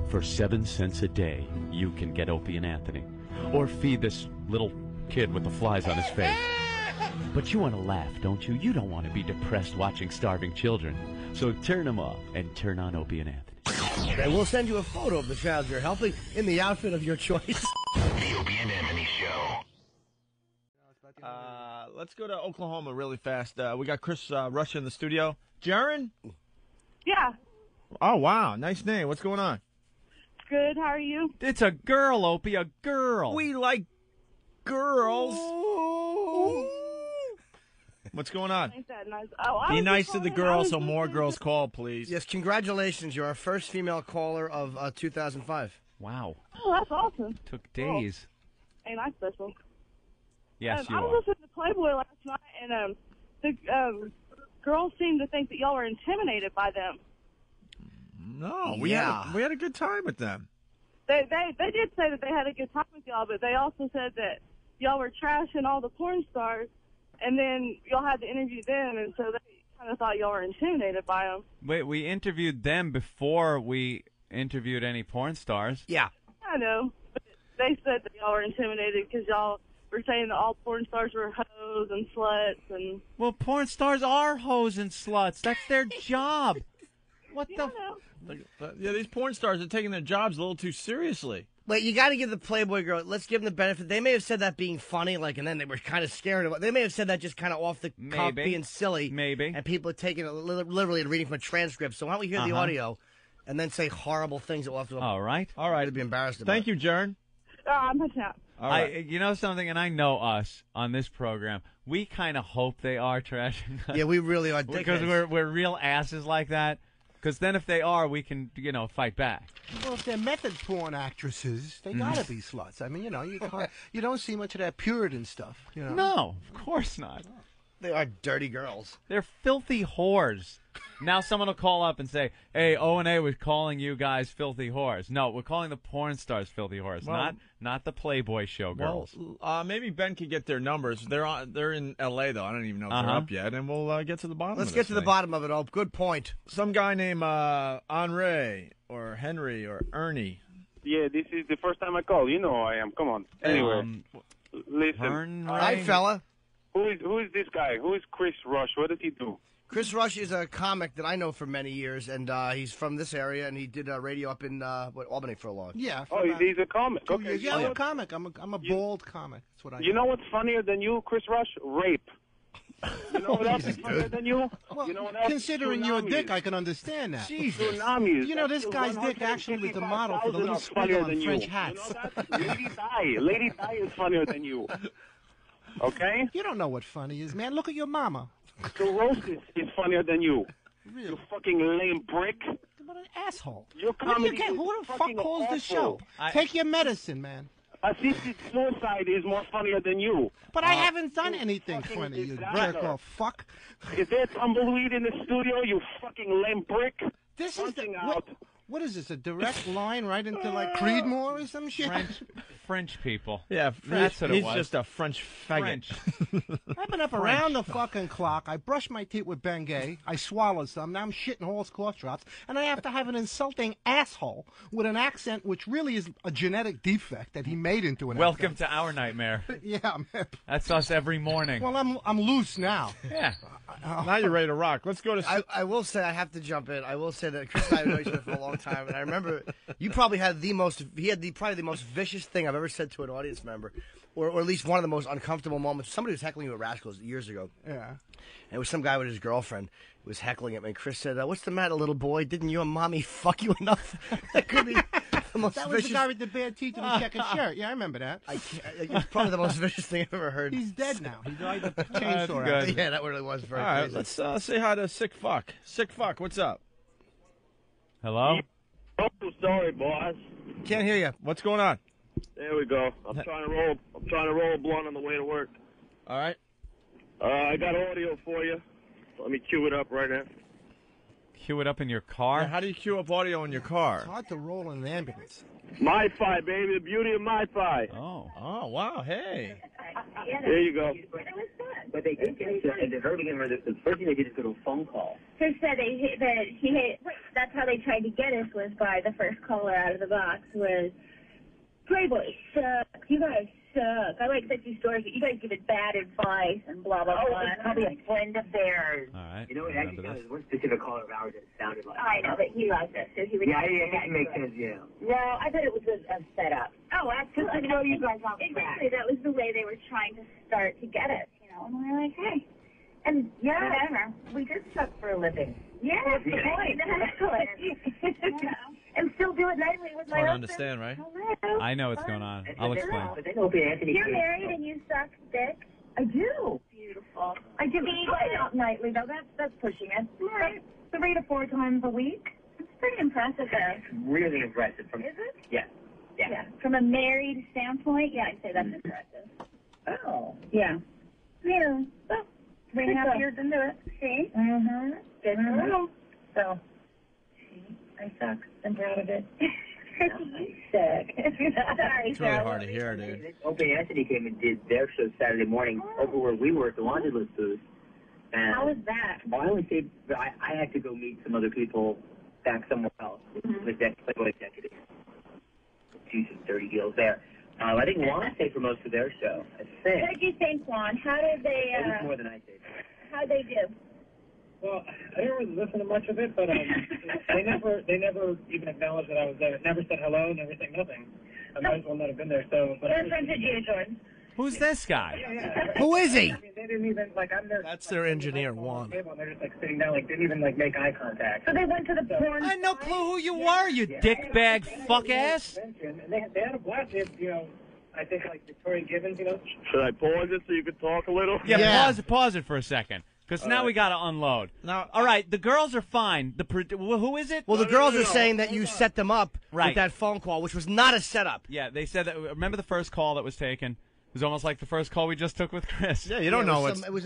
For 7 cents a day, you can get Opie and Anthony. Or feed this little kid with the flies on his face. But you want to laugh, don't you? You don't want to be depressed watching starving children. So turn them off and turn on Opie and Anthony. And we'll send you a photo of the child you're helping in the outfit of your choice. The Opie and Anthony Show. Let's go to Oklahoma really fast. We got Chris Rush in the studio. Jaren? Yeah. Oh, wow. Nice name. What's going on? Good. How are you? It's a girl, Opie, a girl. We like girls. What's going on? Ain't that nice? Oh, Be nice to the girls so more girls call, please. Yes, congratulations. You're our first female caller of 2005. Wow. Oh, that's awesome. Took days. Oh, ain't I special? Yes, you I are. was listening to Playboy last night, and the girls seemed to think that y'all were intimidated by them. No, we had a good time with them. They did say that they had a good time with y'all, but they also said that y'all were trashing all the porn stars, and then y'all had to interview them, and so they kind of thought y'all were intimidated by them. Wait, we interviewed them before we interviewed any porn stars. Yeah. I know, but they said that y'all were intimidated because y'all were saying that all porn stars were hoes and sluts and... Well, porn stars are hoes and sluts. That's their job. What the... Yeah, these porn stars are taking their jobs a little too seriously. Wait, you got to give the Playboy girl, let's give them the benefit. They may have said that being funny, like, and then they were kind of scared of it. They may have said that just kind of off the cuff, being silly. Maybe. And people are taking it literally and reading from a transcript. So why don't we hear the audio and then say horrible things that we'll have to... All right. All right, to be embarrassed about. Thank you, Jaren. I'm pushing out. All right. You know something, and I know us on this program, we kind of hope they are trashing us. Yeah, we really are. Because we're real asses like that. Because then if they are, we can, fight back. Well, if they're method porn actresses, they gotta be sluts. I mean, you don't see much of that Puritan stuff. No, of course not. They are dirty girls. They're filthy whores. Now someone will call up and say, hey, O&A was calling you guys filthy whores. No, we're calling the porn stars filthy whores, not the Playboy show girls. Well, maybe Ben could get their numbers. They're in L.A., though. I don't even know if they're up yet, and we'll get to the bottom of Let's this get to the thing. bottom of it, all. Good point. Some guy named Henri or Henry or Ernie. Yeah, this is the first time I call. You know who I am. Come on. Anyway, listen. Hi, fella. Who is this guy? Who is Chris Rush? What does he do? Chris Rush is a comic that I know for many years, and he's from this area, and he did radio up in Albany for a long time. Yeah. Oh, he's a comic. Okay. Yeah, I'm a comic. I'm a bald comic. That's what I. You know what's funnier than you, Chris Rush? Rape. You know what else is funnier than you? Well, you know what else? considering you're a dick, I can understand that. Jesus. Tsunamis. You know, this guy's dick actually was the model for the little squiggle on French hats. You know that? Lady Di is funnier than you. Okay? You don't know what funny is, man. Look at your mama. Cirrhosis is funnier than you. Really? You fucking lame prick. What an asshole. Your Who comedy is the fuck fucking calls the show? awful. Take your medicine, man. Assisted suicide is more funnier than you. But I haven't done anything fucking funny, you disaster. jerk off fuck. Is there tumbleweed in the studio, you fucking lame prick? This is Punching the, out. what is this, a direct line right into, like, Creedmoor or some shit? French people. Yeah, That's what it he's was. just a French faggot. I've been up around the fucking clock. I brush my teeth with Bengay. I swallow some. Now I'm shitting horse cough drops. And I have to have an insulting asshole with an accent which really is a genetic defect that he made into an Welcome accent. to our nightmare. Yeah, I'm hip. That's us every morning. Well, I'm loose now. Yeah. Now you're ready to rock. Let's go to... I will say, I have to jump in. I will say that Chris and I have known each other for a long time, and I remember you probably had probably the most vicious thing I've ever said to an audience member, or at least one of the most uncomfortable moments. Somebody was heckling you at Rascals years ago. Yeah. And it was some guy with his girlfriend who was heckling him, and Chris said, what's the matter, little boy? Didn't your mommy fuck you enough? That could be the most That was vicious... the guy with the bad teeth and the checkered shirt. Yeah, I remember that. It's probably the most vicious thing I've ever heard. He's dead now. He died of That's chainsaw. good. Yeah, that really was very All right, crazy. let's say hi to Sick Fuck. Sick Fuck, what's up? Hello? Oh, sorry, boss. Can't hear you. What's going on? There we go. I'm trying to roll a blunt on the way to work. All right. I got audio for you. Let me cue it up right now. Cue it up in your car? How do you cue up audio in your car? It's hard to roll in an ambulance. Mi-Fi, baby. The beauty of Mi-Fi. Oh. Oh, wow. Hey. There you go. And it was fun. But they did get to, at the very beginning, the first thing they did is go to a phone call. He said that's how they tried to get us was by the first caller out of the box was, Playboy suck. You guys suck. I like sexy stories, but you guys give it bad advice and blah, blah, blah. It's probably a friend of theirs. All right. You know, it actually sounded one specific caller of ours that it sounded like. I know, but he loves us, so he would. Yeah, it makes sense, yeah. No, I thought it was a setup. Oh, absolutely. I know you guys off exactly. That was the way they were trying to start to get us, you know. And we were like, hey. And whatever. We just suck for a living. Yeah, that's the point. Exactly. And still do it nightly with my husband. Understand, right? Hello. I know what's going on. I'll explain. You're married and you suck dick? I do. Beautiful. I do. Not nightly, though. That's pushing it. Right. 3 to 4 times a week. It's pretty impressive, though. It's really impressive. Is it? Yeah. From a married standpoint, yeah, I'd say that's impressive. Oh. Yeah. Yeah. Well, 3.5 years into it. See? Mm-hmm. Good for you. So, I suck. I'm proud of it. Sick. Sorry, It's really hard to hear, dude. Opie and Anthony came and did their show Saturday morning over where we were at the Laundry List booth. And how was that? Well, I only say I had to go meet some other people back somewhere else with that Playboy executive. Do some dirty deals there. I think Juan stayed for most of their show. I think. What did you think, Juan? How did they? It was more than I did. How'd they do? Well, I didn't really listen to much of it, but they never even acknowledged that I was there. Never said hello, never said nothing. I might as well not have been there. So, but what friends did you, Jordan? Who's this guy? Yeah. Who is he? I mean, they didn't even I'm there. That's their engineer, Juan. They're just sitting down, didn't even make eye contact. So they went to the porn. I had no clue who you were, you dickbag fuck ass. And they had a blast. They had, I think Victoria Gibbons. Should I pause it so you could talk a little? Yeah. Pause it for a second. Because now we got to unload. Now, all right, the girls are fine. Who is it? Well, the girls are saying that you set them up with that phone call, which was not a setup. Yeah, they said that. Remember the first call that was taken? It was almost like the first call we just took with Chris. Yeah, you don't know it was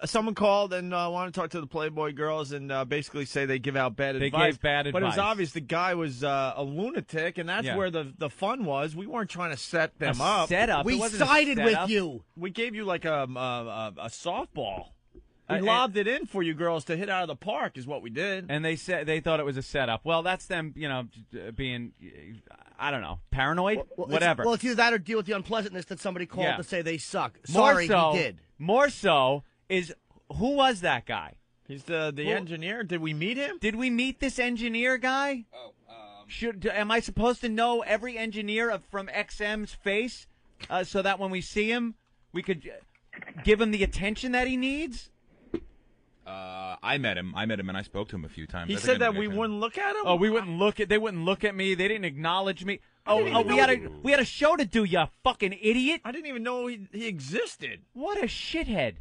someone called and wanted to talk to the Playboy girls and basically say they give out bad advice. They gave bad advice. But it was obvious the guy was a lunatic, and that's where the fun was. We weren't trying to set them up. Setup. We sided with you. We gave you like a softball. We lobbed it in for you girls to hit out of the park is what we did. And they said they thought it was a setup. Well, that's them, being, I don't know, paranoid? Whatever. It's either that or deal with the unpleasantness that somebody called to say they suck. He did. More so is, who was that guy? He's the engineer. Did we meet him? Did we meet this engineer guy? Am I supposed to know every engineer from XM's face so that when we see him, we could give him the attention that he needs? I met him, and I spoke to him a few times. He said that we wouldn't look at him. Oh, we wouldn't look at. They wouldn't look at me. They didn't acknowledge me. We had a show to do. You fucking idiot! I didn't even know he existed. What a shithead!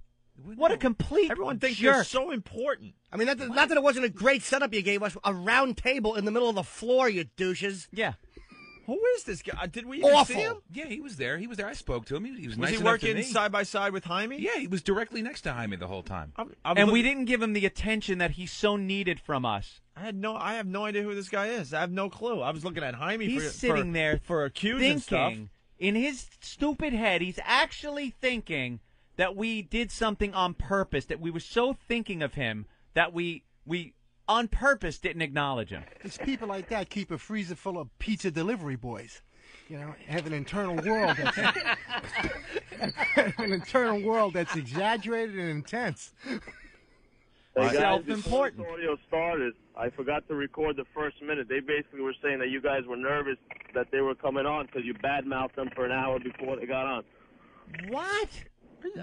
What a complete. Everyone thinks jerk. you're so important. I mean, not that it wasn't a great setup you gave us. A round table in the middle of the floor, you douches. Yeah. Who is this guy? Did we even see him? Yeah, he was there. I spoke to him. He was nice enough he working to me. side by side with Jaime? Yeah, he was directly next to Jaime the whole time. And we didn't give him the attention that he so needed from us. I have no idea who this guy is. I have no clue. I was looking at Jaime. He's sitting there for accusing thinking, stuff. In his stupid head, he's actually thinking that we did something on purpose. That we were so thinking of him that we on purpose didn't acknowledge him. It's people like that keep a freezer full of pizza delivery boys. Have an internal world that's exaggerated and intense. Self-important. Before the audio started, I forgot to record the first minute. They basically were saying that you guys were nervous that they were coming on because you badmouthed them for an hour before they got on. What?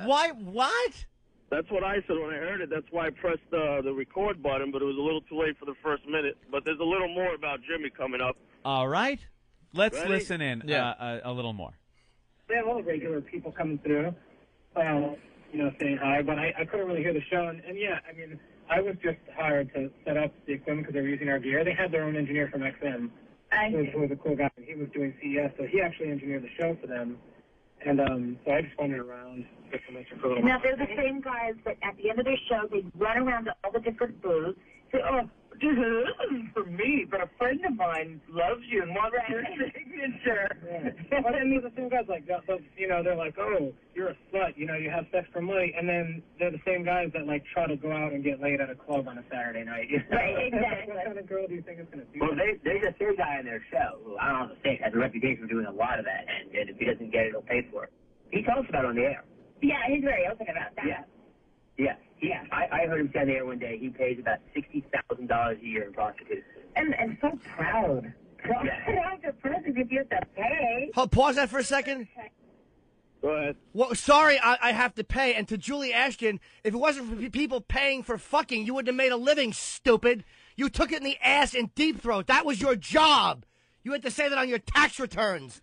Why? What? That's what I said when I heard it. That's why I pressed the record button, but it was a little too late for the first minute. But there's a little more about Jimmy coming up. All right. Let's Ready? listen in a little more. They have all the regular people coming through, saying hi, but I couldn't really hear the show. And I was just hired to set up the equipment because they were using our gear. They had their own engineer from XM, who was a cool guy. He was doing CES, so he actually engineered the show for them. And so I just wandered around just to mention for a little Now, they're the same guys that at the end of their show, they run around to all the different booths, say, oh, this isn't for me, but a friend of mine loves you and wants your signature. Yeah. Well, then the same guys like that. You know, they're like, oh, you're a slut. You know, you have sex for money, and then they're the same guys that like try to go out and get laid at a club on a Saturday night. Right, exactly. What kind of girl do you think is going to do Well, that? there's a third guy on their show who, I don't know, has a reputation for doing a lot of that, and if he doesn't get it, he'll pay for it. He told us about it on the air. Yeah, he's very open about that. Yeah. I heard him say on the air one day he pays about $60,000 a year in prostitutes. And so proud. Proud of person if you have to pay. Pause that for a second. Go ahead. Well, sorry, I have to pay. And to Julie Ashton, if it wasn't for people paying for fucking, you wouldn't have made a living, stupid. You took it in the ass and deep throat. That was your job. You had to say that on your tax returns.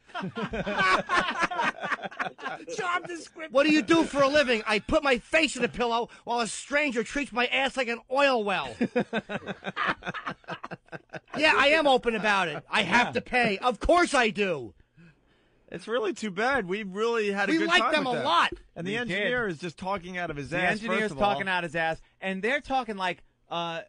Job description. What do you do for a living? I put my face in a pillow while a stranger treats my ass like an oil well. Yeah, I am open about it. I have to pay. Of course I do. It's really too bad. We really had a good time. We like them with a lot. And the engineer is just talking out of his ass. The engineer's talking out his ass, and they're talking like that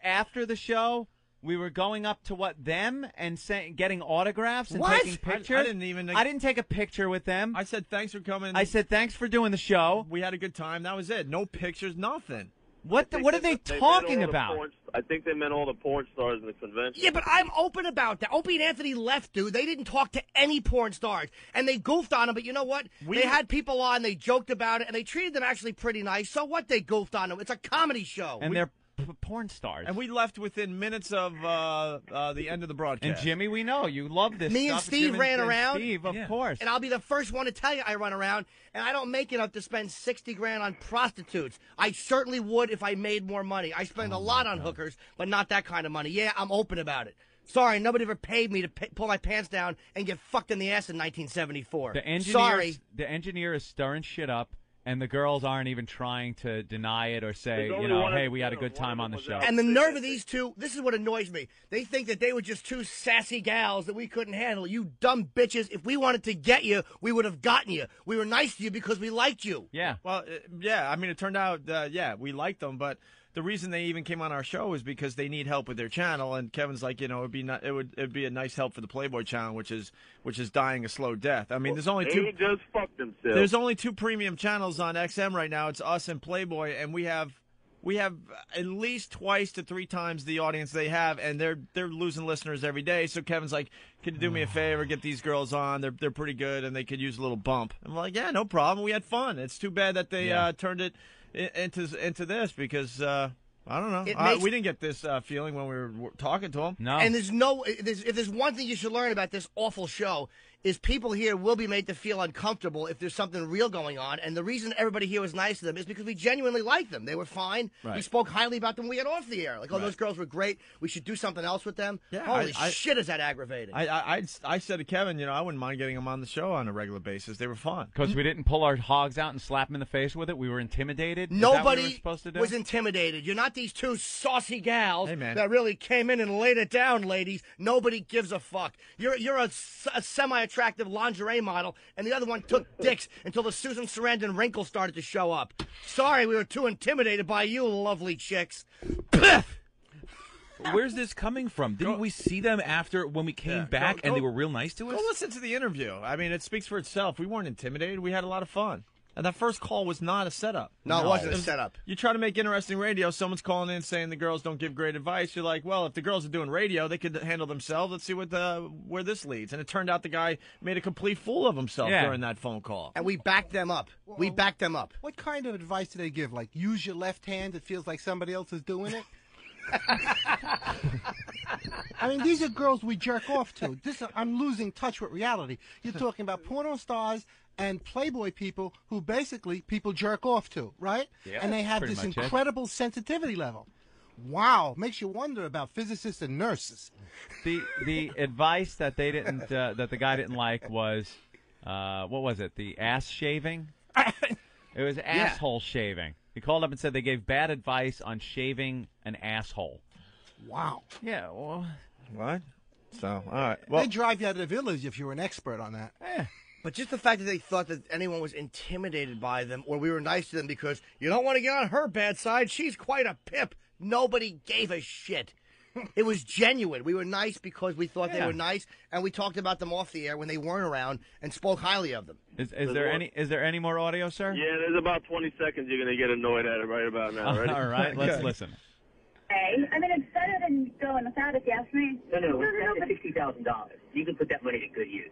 after the show. We were going up to them and getting autographs and taking pictures. I didn't take a picture with them. I said thanks for coming. I said thanks for doing the show. We had a good time. That was it. No pictures, nothing. What are they talking about? I think they meant all the porn stars in the convention. Yeah, but I'm open about that. Opie and Anthony left, dude. They didn't talk to any porn stars. And they goofed on them, but you know what? They had people on, they joked about it, and they treated them actually pretty nice. So what? They goofed on them. It's a comedy show. And they're porn stars. And we left within minutes of the end of the broadcast. And Jimmy, we know you love this Me stuff. and Steve ran around. Steve, of course. And I'll be the first one to tell you I run around, and I don't make enough to spend $60,000 on prostitutes. I certainly would if I made more money. I spend a lot on hookers, but not that kind of money. Yeah, I'm open about it. Sorry, nobody ever paid me to pull my pants down and get fucked in the ass in 1974. Sorry. The engineer is stirring shit up. And the girls aren't even trying to deny it or say, hey, we had a good time on the show. And the nerve of these two, this is what annoys me. They think that they were just two sassy gals that we couldn't handle. You dumb bitches. If we wanted to get you, we would have gotten you. We were nice to you because we liked you. Yeah. Well, I mean, it turned out, we liked them, but the reason they even came on our show is because they need help with their channel, and Kevin's like, it'd be a nice help for the Playboy channel, which is dying a slow death. I mean, there's only two. He just fucked himself. There's only two premium channels on XM right now. It's us and Playboy, and we have at least twice to three times the audience they have, and they're losing listeners every day. So Kevin's like, can you do me a favor, get these girls on? They're pretty good, and they could use a little bump. I'm like, yeah, no problem. We had fun. It's too bad that they turned it into this because I don't know. We didn't get this feeling when we were talking to them. No. And if there's one thing you should learn about this awful show is people here will be made to feel uncomfortable if there's something real going on. And the reason everybody here was nice to them is because we genuinely liked them. They were fine. Right. We spoke highly about them when we got off the air. Like, those girls were great. We should do something else with them. Yeah, Holy shit, is that aggravating. I said to Kevin, I wouldn't mind getting them on the show on a regular basis. They were fun. Because we didn't pull our hogs out and slap them in the face with it. We were intimidated. Nobody was was intimidated. You're not these two saucy gals Hey, man. that really came in and laid it down, ladies. Nobody gives a fuck. You're a semi-attractive lingerie model, and the other one took dicks until the Susan Sarandon wrinkles started to show up. Sorry, we were too intimidated by you, lovely chicks. Where's this coming from? Didn't we see them after when we came back and they were real nice to us? Go listen to the interview. I mean, it speaks for itself. We weren't intimidated. We had a lot of fun. And that first call was not a setup. No, it wasn't a setup. You try to make interesting radio, someone's calling in saying the girls don't give great advice. You're like, well, if the girls are doing radio, they could handle themselves. Let's see where this leads. And it turned out the guy made a complete fool of himself during that phone call. And we backed them up. We backed them up. What kind of advice do they give? Like, use your left hand. It feels like somebody else is doing it. I mean, these are girls we jerk off to. I'm losing touch with reality. You're talking about porno stars and Playboy people who basically people jerk off to, right? Yeah, and they have this incredible sensitivity level. Wow, makes you wonder about physicists and nurses. The advice that they didn't that the guy didn't like was what was it? The ass shaving. It was asshole shaving. He called up and said they gave bad advice on shaving an asshole. Wow. Yeah. Well, what? So, all right. Well, they drive you out of the village if you're an expert on that. But just the fact that they thought that anyone was intimidated by them or we were nice to them because you don't want to get on her bad side. She's quite a pip. Nobody gave a shit. It was genuine. We were nice because we thought they were nice, and we talked about them off the air when they weren't around and spoke highly of them. Is there any more audio, sir? Yeah, there's about 20 seconds you're going to get annoyed at it right about now. Ready? All right, let's listen. Hey, I mean, it's better than going without, if you ask me. No, that's $60,000. You can put that money to good use.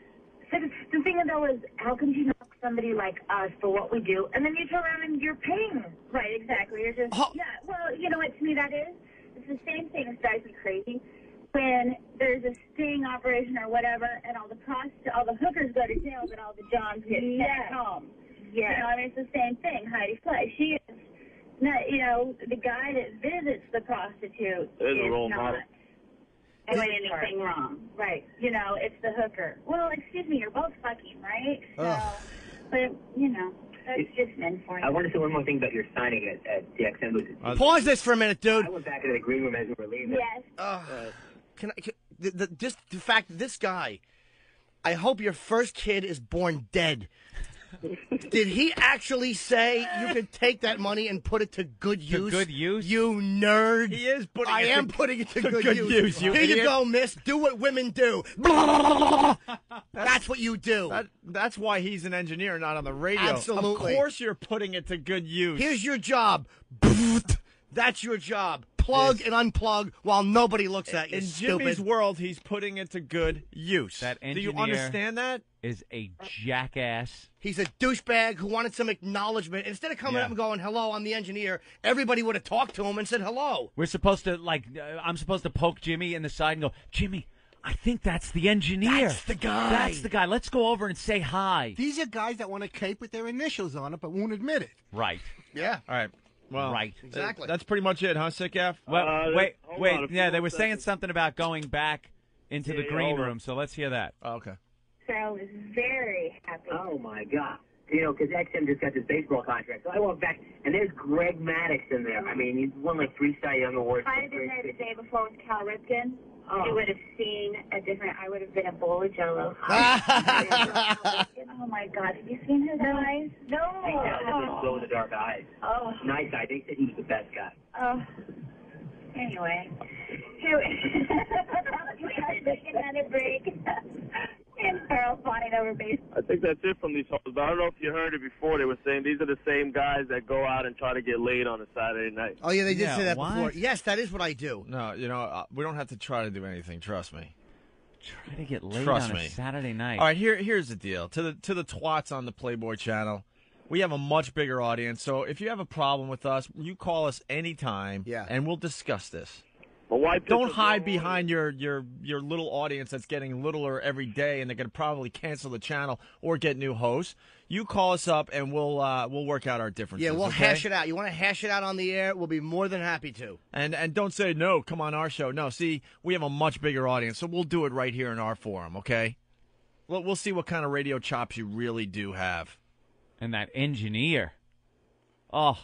So the thing, though, is how can you knock somebody like us for what we do, and then you turn around and you're paying them? Right, exactly. You're just, yeah, well, you know what, to me that is? It's the same thing that drives me crazy. When there's a sting operation or whatever, and all the hookers go to jail, but all the Johns get sent home. Yeah. You know, I mean, it's the same thing. Heidi Clay, she is, not, you know, the guy that visits the prostitute is not doing anything wrong. Right. You know, it's the hooker. Well, excuse me, you're both fucking, right? So, but, you know. That's just men for you. I want to say one more thing about your signing at the XM booth. Pause this for a minute, dude. I went back into the green room as we were leaving. Yes. Just the fact that this guy, I hope your first kid is born dead. Did he actually say you could take that money and put it to good use? To good use? You nerd. He is putting I it am to putting it to good good use, you Here you idiot. go, miss. Do what women do. That's what you do. That's why he's an engineer, not on the radio. Absolutely. Of course you're putting it to good use. Here's your job. That's your job. Plug and unplug while nobody looks at you, In stupid. Jimmy's world, he's putting it to good use. That Do you engineer understand that? Is a jackass. He's a douchebag who wanted some acknowledgement. Instead of coming up and going, hello, I'm the engineer, everybody would have talked to him and said hello. We're supposed to, I'm supposed to poke Jimmy in the side and go, Jimmy, I think that's the engineer. That's the guy. That's the guy. Let's go over and say hi. These are guys that want a cape with their initials on it but won't admit it. Right. Yeah. All right. Well, right. Exactly. That's pretty much it, huh, Sick F? Well, hold wait. on, Yeah, they were saying something about going back into the green room, so let's hear that. Oh, okay. Sarah was very happy. Oh, my God. You know, because XM just got this baseball contract. So I went back, and there's Greg Maddux in there. I mean, he's won like 3 Cy Young Awards. If I had been there the day before with Cal Ripken, you would have seen a different, I would have been a bowl of Jell-O. Oh, my God. Have you seen his eyes? No. He has those glow-in-the-dark eyes. Oh. Nice guy. They said he was the best guy. Oh. Anyway. We have to take another break. And Carl fawning over base. I think that's it from these hoes, but I don't know if you heard it before. They were saying these are the same guys that go out and try to get laid on a Saturday night. Oh, yeah, they did say that what? before. Yes, that is what I do. No, you know, we don't have to try to do anything. Trust me. Try to get laid Trust on me. a Saturday night. All right, here's the deal. To the twats on the Playboy channel, we have a much bigger audience. So if you have a problem with us, you call us anytime, and we'll discuss this. But why Don't hide behind your little audience that's getting littler every day, and they're going to probably cancel the channel or get new hosts. You call us up, and we'll work out our differences. Yeah, we'll okay? hash it out. You want to hash it out on the air? We'll be more than happy to. And don't say no. Come on our show. No, see, we have a much bigger audience, so we'll do it right here in our forum. Okay? We'll see what kind of radio chops you really do have. And that engineer. Oh,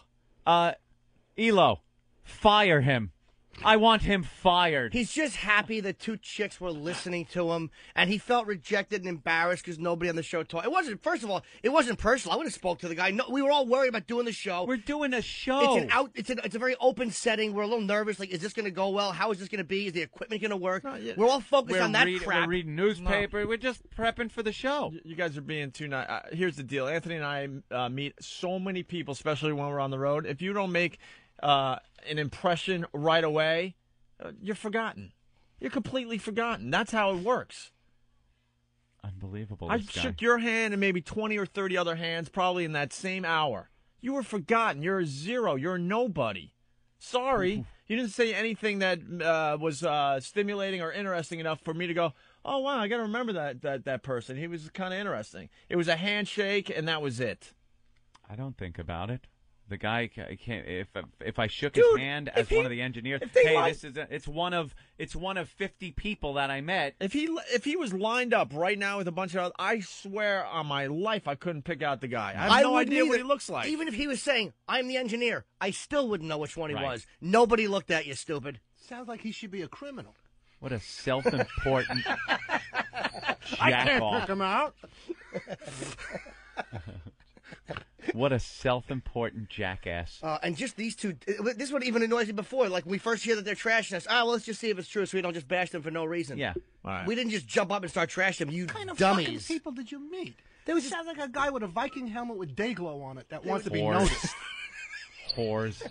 Elo, fire him. I want him fired. He's just happy that 2 chicks were listening to him, and he felt rejected and embarrassed because nobody on the show talked. It wasn't. First of all, it wasn't personal. I would have spoke to the guy. No, we were all worried about doing the show. We're doing a show. It's a very open setting. We're a little nervous. Like, is this going to go well? How is this going to be? Is the equipment going to work? We're all focused on that crap. We're reading newspaper. We're just prepping for the show. You guys are being too nice. Here's the deal. Anthony and I meet so many people, especially when we're on the road. If you don't make an impression right away, you're forgotten. You're completely forgotten. That's how it works. Unbelievable. I shook your hand and maybe 20 or 30 other hands probably in that same hour. You were forgotten. You're a zero. You're a nobody. Sorry. You didn't say anything that was stimulating or interesting enough for me to go, oh, wow, I got to remember that person. He was kind of interesting. It was a handshake, and that was it. I don't think about it. The guy can't. If I shook his hand as one of the engineers, it's one of 50 people that I met. If he was lined up right now with a bunch of, I swear on my life I couldn't pick out the guy. I have no idea what he looks like. Even if he was saying I'm the engineer, I still wouldn't know which one he was. Nobody looked at you, stupid. Sounds like he should be a criminal. What a self-important I can't jack-off. pick him out. What a self-important jackass. And just these two, this is what even annoys me before. Like, we first hear that they're trashing us. Well, let's just see if it's true so we don't just bash them for no reason. Yeah. All right. We didn't just jump up and start trashing them, you What kind of dummies. fucking people did you meet? There was sounds like a guy with a Viking helmet with day glow on it that wants to be Whores. noticed. Whores.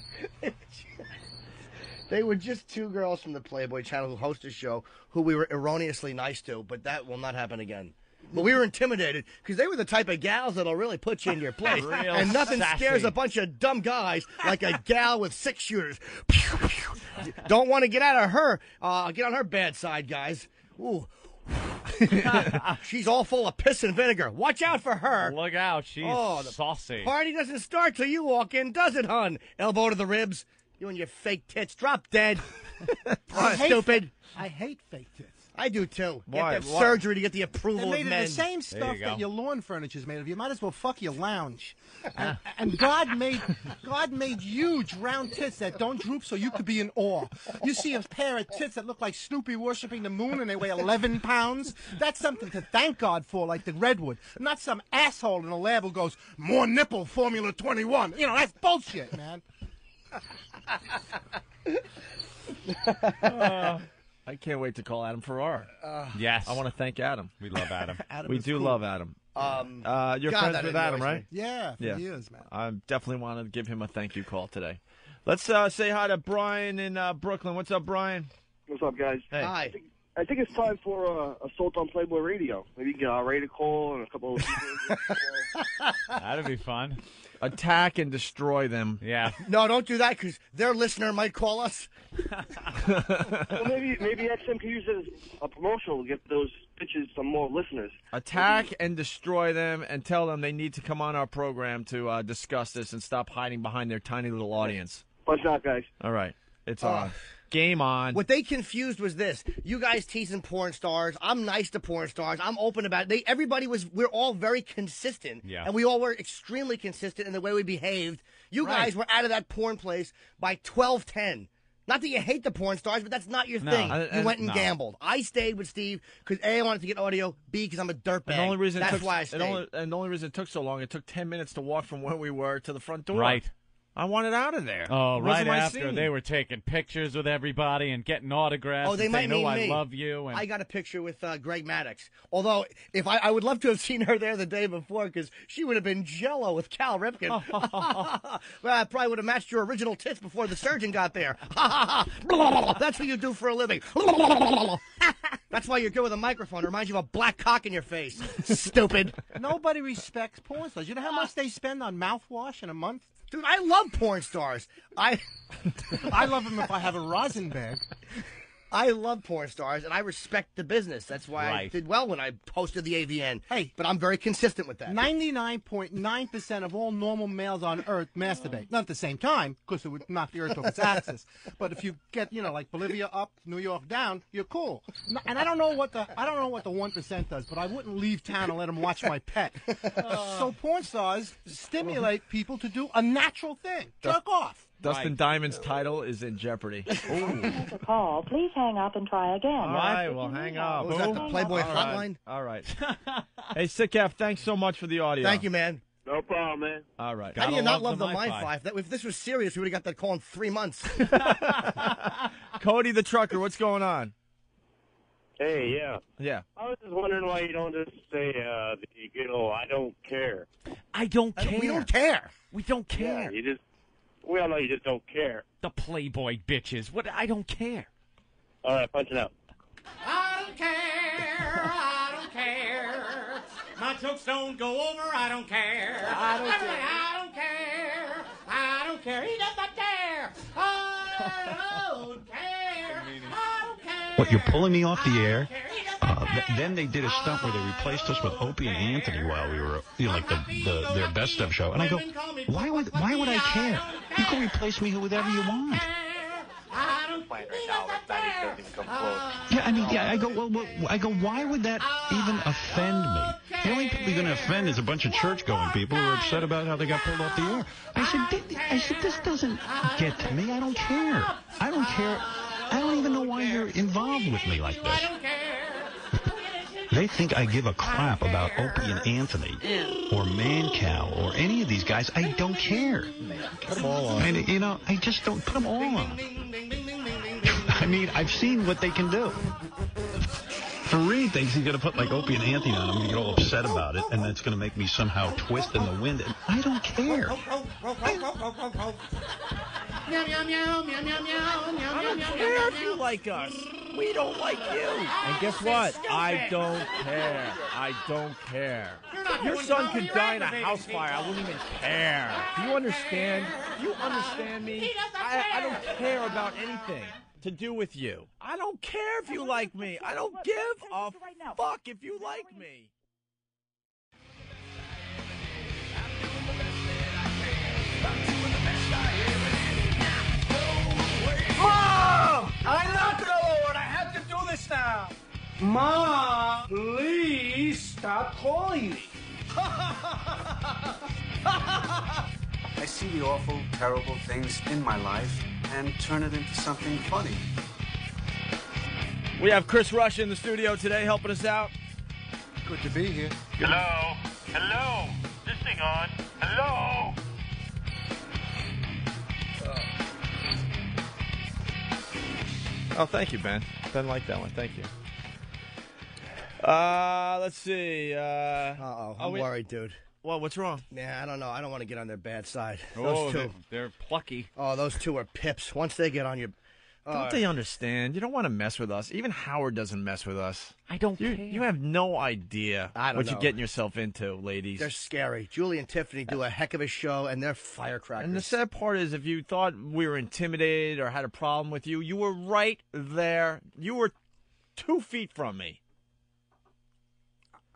They were just two girls from the Playboy channel who host a show who we were erroneously nice to, but that will not happen again. But we were intimidated because they were the type of gals that'll really put you in your place. Real And nothing sassy. scares a bunch of dumb guys like a gal with 6 shooters. Don't want to get out of her. Get on her bad side, guys. Ooh. She's all full of piss and vinegar. Watch out for her. Look out, she's the saucy. Party doesn't start till you walk in, does it, hun? Elbow to the ribs. You and your fake tits. Drop dead. Stupid. I hate fake tits. I do too. Why? Get that Why? surgery to get the approval They're of made of men. the same There stuff you that go. your lawn furniture's made of. You might as well fuck your lounge. And God made huge round tits that don't droop so you could be in awe. You see a pair of tits that look like Snoopy worshiping the moon and they weigh 11 pounds. That's something to thank God for, like the redwood. Not some asshole in a lab who goes, more nipple, Formula 21. You know, that's bullshit, man. I can't wait to call Adam Ferrara. Yes. I want to thank Adam. We love Adam. Adam We is do cool. love Adam. You're God, friends that with Adam, annoys right? me. Yeah, for Yeah. years, man. I definitely want to give him a thank you call today. Let's say hi to Brian in Brooklyn. What's up, Brian? What's up, guys? Hey. Hi. I think it's time for Assault on Playboy Radio. Maybe get Ray to call and a couple of That'd be fun. Attack and destroy them. Yeah. No, don't do that because their listener might call us. Well, maybe XM can use it as a promotional to get those bitches some more listeners. Attack and destroy them and tell them they need to come on our program to discuss this and stop hiding behind their tiny little audience. Punch out, guys. All right. It's on. Game on. What they confused was this. You guys teasing porn stars. I'm nice to porn stars. I'm open about it. We're all very consistent. Yeah. And we all were extremely consistent in the way we behaved. You guys were out of that porn place by 12:10. Not that you hate the porn stars, but that's not your No. thing. And- You went and no. gambled. I stayed with Steve because A, I wanted to get audio, B, because I'm a dirtbag. And the only reason that's why I stayed. and the only reason it took so long, it took 10 minutes to walk from where we were to the front door. Right. I wanted out of there. Oh, It right wasn't my after scene. they were taking pictures with everybody and getting autographs. Oh, they and might saying, mean "Oh, I me. love you." And I got a picture with Greg Maddox. Although, if I would love to have seen her there the day before because she would have been jello with Cal Ripken. Well, I probably would have matched your original tits before the surgeon got there. That's what you do for a living. That's why you're good with a microphone. It reminds you of a black cock in your face. Stupid. Nobody respects porn stars. You know how much they spend on mouthwash in a month? Dude, I love porn stars. I love them if I have a rosin bag. I love porn stars, and I respect the business. That's why I Right. did well when I hosted the AVN. Hey. But I'm very consistent with that. 99.9% of all normal males on Earth masturbate. Not at the same time, because it would knock the Earth off its axis. But if you get, like Bolivia up, New York down, you're cool. And I don't know what the 1% does, but I wouldn't leave town and let them watch my pet. So porn stars stimulate people to do a natural thing. Jerk off. Dustin Diamond's title is in jeopardy. To call, please hang up and try again. All right, well, hang up. Was that the Playboy All right. hotline? All right. Hey, Sickaf, thanks so much for the audio. Thank you, man. No problem, man. All right. How do you not love the My My5? If this was serious, we would have got that call in 3 months. Cody the trucker, what's going on? Hey, yeah. Yeah. I was just wondering why you don't just say, I don't care. I don't care. We don't care. We don't care. Yeah, we all know you just don't care. The Playboy bitches. What? I don't care. All right, punch it out. I don't care. I don't care. My jokes don't go over. I don't care. I don't care. I don't care. I don't care. He does not care. I don't care. I don't care. What, you're pulling me off the air? Then they did a stunt where they replaced us with Opie and Anthony while we were, like their best of show. And I go, why would I care? You can replace me with whoever you want. Yeah, I mean, I go, why would that even offend me? The only people you're going to offend is a bunch of church-going people who are upset about how they got pulled off the air. I said, this doesn't get to me. I don't care. I don't care. I don't even know why you're involved with me like this. They think I give a crap about Opie and Anthony or Mancow or any of these guys. I don't care. Put them all on. And, you know, I just don't put them all on. I mean, I've seen what they can do. Fareed thinks he's going to put like Opie and Anthony on. I'm going to get all upset about it, and that's going to make me somehow twist in the wind. And I don't care. Meow, meow, meow, meow, meow, meow, meow, I don't meow, care meow, if you like us. We don't like you. And guess what? I don't care. I don't care. Your son could die in a house fire. I wouldn't even care. Do you understand? Do you understand me? I don't care about anything to do with you. I don't care if you like me. I don't give a fuck if you like me. Mom! I'm not the Lord. I have to do this now. Mom, please stop calling me. I see the awful, terrible things in my life and turn it into something funny. We have Chris Rush in the studio today helping us out. Good to be here. Hello? Hello? This thing on? Hello? Oh, thank you, Ben. Ben liked that one. Thank you. Let's see. I'm worried, dude. Well, what's wrong? Yeah, I don't know. I don't want to get on their bad side. Oh, Those two. they're plucky. Oh, those two are pips. Once they get on your... Don't they understand? You don't want to mess with us. Even Howard doesn't mess with us. I don't care. You have no idea what you're getting yourself into, ladies. They're scary. Julie and Tiffany do a heck of a show, and they're firecrackers. And the sad part is, if you thought we were intimidated or had a problem with you, you were right there. You were 2 feet from me.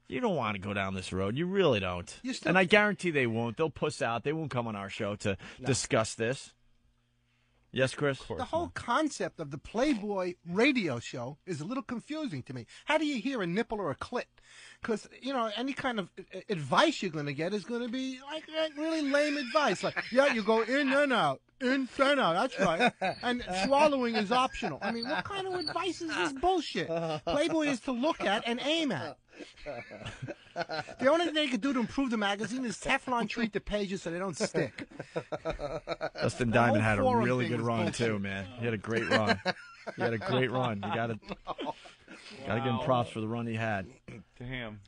You don't want to go down this road. You really don't. And I guarantee they won't. They'll puss out. They won't come on our show to discuss this. Yes, Chris? The whole concept of the Playboy radio show is a little confusing to me. How do you hear a nipple or a clit? Because, you know, any kind of advice you're going to get is going to be like really lame advice. Like, yeah, you go in and out. In and out, that's right. And swallowing is optional. I mean, what kind of advice is this bullshit? Playboy is to look at and aim at. The only thing they could do to improve the magazine is Teflon treat the pages so they don't stick. Dustin Diamond had a really good run, too, man. He had a great run. He had a great run. You got to give him props for the run he had. Damn.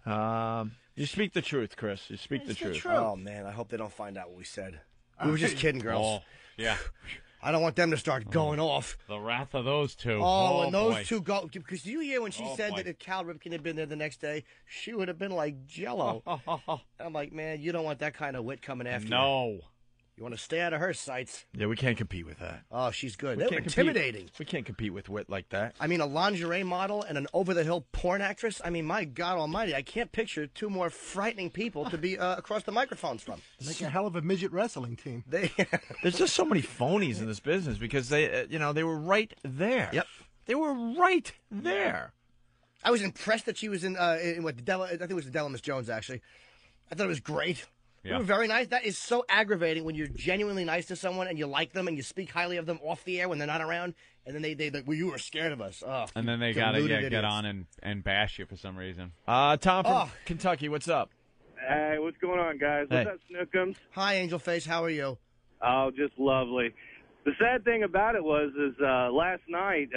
You speak the truth, Chris. You speak the truth. Oh, man, I hope they don't find out what we said. We were just kidding, girls. Oh, yeah. I don't want them to start going off. The wrath of those two. Oh, when those boy. two go... Because you hear when she said that if Cal Ripken had been there the next day, she would have been like Jell-O. I'm like, man, you don't want that kind of wit coming after you. No. You want to stay out of her sights. Yeah, we can't compete with that. Oh, she's good. We They're can't intimidating. We can't compete with wit like that. I mean, a lingerie model and an over-the-hill porn actress. I mean, my God almighty, I can't picture two more frightening people to be across the microphones from. Make a hell of a midget wrestling team. There's just so many phonies in this business because they were right there. Yep. They were right there. I was impressed that she was in what, I think it was the Della Miss Jones, actually. I thought it was great. Yeah. You were very nice. That is so aggravating when you're genuinely nice to someone and you like them and you speak highly of them off the air when they're not around, and then they well, you were scared of us. Oh, and then they gotta get on and bash you for some reason. Tom from Kentucky, what's up? Hey, what's going on, guys? Hey. What's up, Snookums? Hi, Angel Face. How are you? Oh, just lovely. The sad thing about it was last night,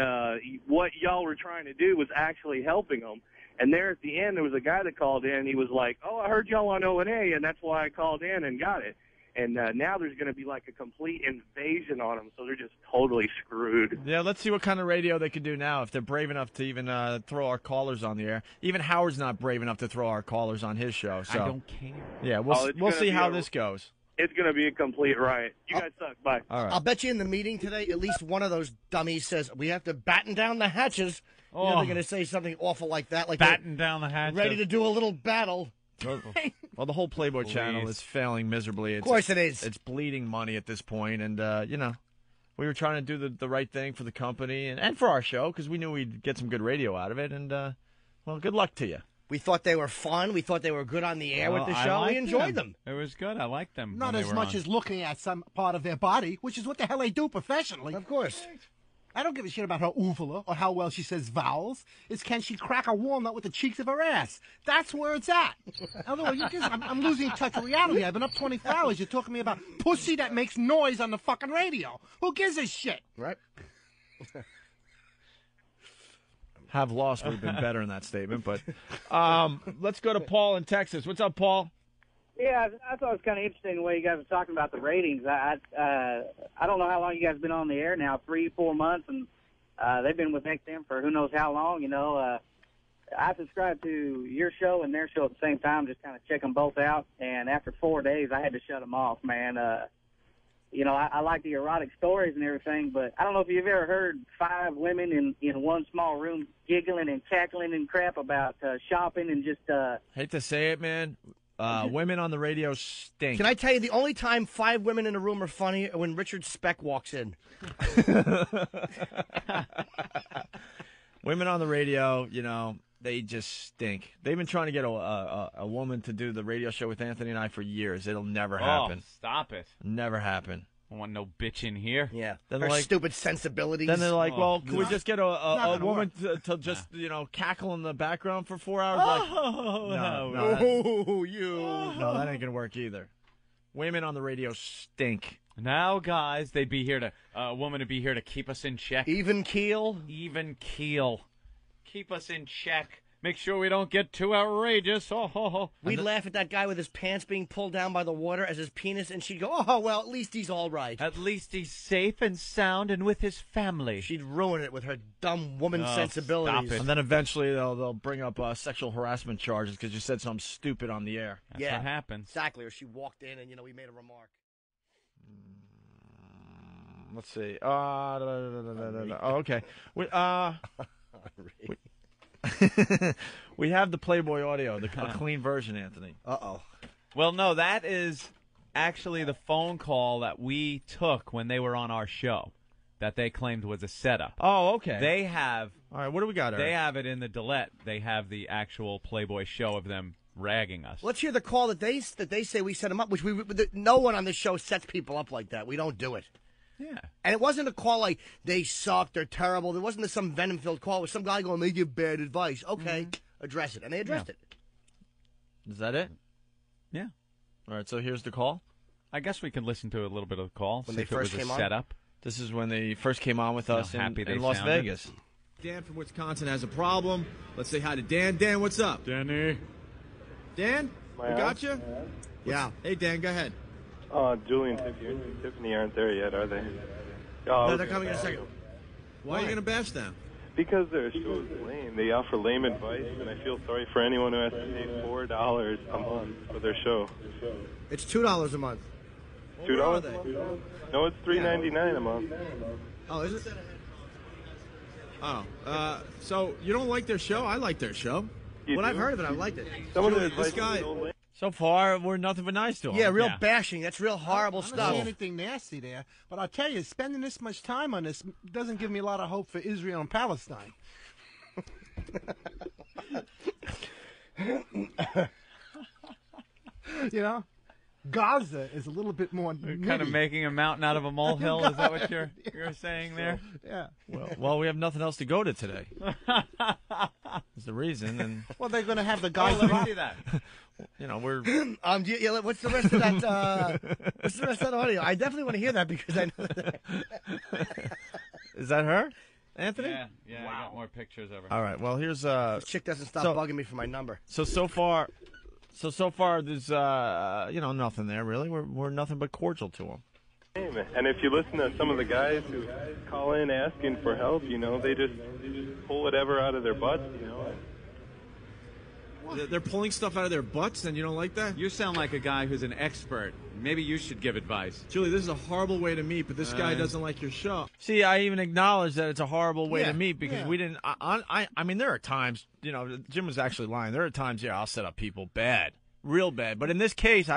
what y'all were trying to do was actually helping them. And there at the end, there was a guy that called in. He was like, oh, I heard y'all on O&A, and that's why I called in and got it. And now there's going to be like a complete invasion on them, so they're just totally screwed. Yeah, let's see what kind of radio they can do now if they're brave enough to even throw our callers on the air. Even Howard's not brave enough to throw our callers on his show. So. I don't care. Yeah, we'll see how this goes. It's going to be a complete riot. You guys suck. Bye. All right. I'll bet you in the meeting today, at least one of those dummies says, we have to batten down the hatches. You know, they're going to say something awful like that. Like batten down the hatches. Ready to do a little battle. Well, the whole Playboy channel is failing miserably. Of course it is. It's bleeding money at this point, and, we were trying to do the right thing for the company and for our show because we knew we'd get some good radio out of it, and, well, good luck to you. We thought they were fun. We thought they were good on the air with the show. We enjoyed them. It was good. I liked them. Not as much as looking at some part of their body, which is what the hell they do professionally. Of course. I don't give a shit about her uvula or how well she says vowels. It's can she crack a walnut with the cheeks of her ass. That's where it's at. Otherwise, I'm losing touch with reality. I've been up 24 hours. You're talking to me about pussy that makes noise on the fucking radio. Who gives a shit? Right. Have lost would have been better in that statement, but let's go to Paul in Texas. What's up, Paul? Yeah, I thought it was kind of interesting the way you guys were talking about the ratings. I don't know how long you guys have been on the air now, 3-4 months, and they've been with XM for who knows how long. You know, I subscribed to your show and their show at the same time, just kind of check them both out. And after 4 days, I had to shut them off, man. You know, I like the erotic stories and everything, but I don't know if you've ever heard 5 women in one small room giggling and cackling and crap about shopping and just. Hate to say it, man. Women on the radio stink. Can I tell you, the only time 5 women in a room are funny are when Richard Speck walks in. Women on the radio, you know, they just stink. They've been trying to get a woman to do the radio show with Anthony and I for years. It'll never happen. Stop it. Never happen. I want no bitch in here. Yeah. Then Her stupid sensibilities. Then they're like, well, can we just get a woman to just, you know, cackle in the background for 4 hours? No, that ain't going to work either. Women on the radio stink. Now, guys, they'd be here to, a woman would be here to keep us in check. Even keel? Even keel. Keep us in check. Make sure we don't get too outrageous. We'd laugh at that guy with his pants being pulled down by the water as his penis, and she'd go, oh, well, at least he's all right. At least he's safe and sound and with his family. She'd ruin it with her dumb woman sensibilities. Stop it. And then eventually they'll bring up sexual harassment charges because you said something stupid on the air. That's what happens. Exactly, or she walked in and, you know, we made a remark. Let's see. Okay. We have the Playboy audio, a clean version, Anthony. Uh-oh. Well, no, that is actually the phone call that we took when they were on our show that they claimed was a setup. Oh, okay. They have... All right, what do we got, Eric? They have it in the delete. They have the actual Playboy show of them ragging us. Let's hear the call that they say we set them up, which no one on this show sets people up like that. We don't do it. Yeah. And it wasn't a call like, they suck, they're terrible. There wasn't some venom-filled call with some guy going, they give bad advice. Okay, address it. And they addressed it. Is that it? Yeah. All right, so here's the call. I guess we can listen to a little bit of the call. When they first came on? Setup. This is when they first came on with us in Las Vegas. Dan from Wisconsin has a problem. Let's say hi to Dan. Dan, what's up? Danny. Dan, we got you? Yeah. Hey, Dan, go ahead. Julie and Tiffany aren't there yet, are they? No, they're coming in a second. Why are you going to bash them? Because their show is lame. They offer lame advice, and I feel sorry for anyone who has to pay $4 a month for their show. It's $2 a month. $2 a month? No, it's $3.99 a month. Oh, is it? Oh, so you don't like their show? I like their show. When I've heard of it, I've liked it. Some of the this guy. So far, we're nothing but nice to him. Yeah, real bashing. That's real horrible I don't stuff. see anything nasty there. But I'll tell you, spending this much time on this doesn't give me a lot of hope for Israel and Palestine. You know? Gaza is a little bit more Kind of making a mountain out of a molehill. Is that what you're saying there? Yeah. Well, we have nothing else to go to today. That's the reason. And well, they're going to have the guys. Let me see that. You know, we're. What's the rest of that? What's the rest of that audio? I definitely want to hear that because I know that. Is that her, Anthony? Yeah. Wow. I got more pictures of her. All right. Well, here's This chick doesn't stop bugging me for my number. So far, there's nothing there really. We're nothing but cordial to them. And if you listen to some of the guys who call in asking for help, you know, they just pull whatever out of their butts, you know. They're pulling stuff out of their butts, and you don't like that? You sound like a guy who's an expert. Maybe you should give advice. Julie, this is a horrible way to meet, but this guy doesn't like your show. See, I even acknowledge that it's a horrible way to meet because we didn't. I mean, there are times, you know, Jim was actually lying. There are times, I'll set up people bad. Real bad. But in this case,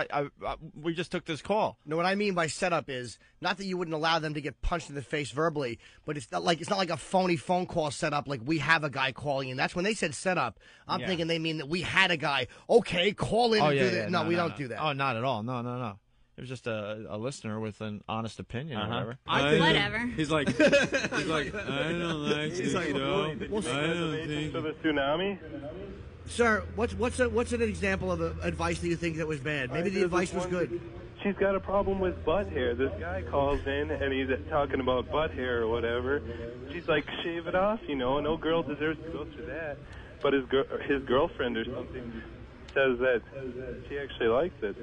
we just took this call. No, what I mean by setup is not that you wouldn't allow them to get punched in the face verbally, but it's not like a phony phone call setup like we have a guy calling in. That's when they said setup. I'm thinking they mean that we had a guy. Okay, call in and do that. No, we don't do that. Oh, not at all. No. was just a listener with an honest opinion or whatever. Whatever. He's like, I don't like He's like, I don't think. For the tsunami? Sir, what's an example of advice that you think that was bad? Maybe the advice was good. She's got a problem with butt hair. This guy calls in and he's talking about butt hair or whatever. She's like, shave it off, no girl deserves to go through that. But his girlfriend or something says that she actually likes it.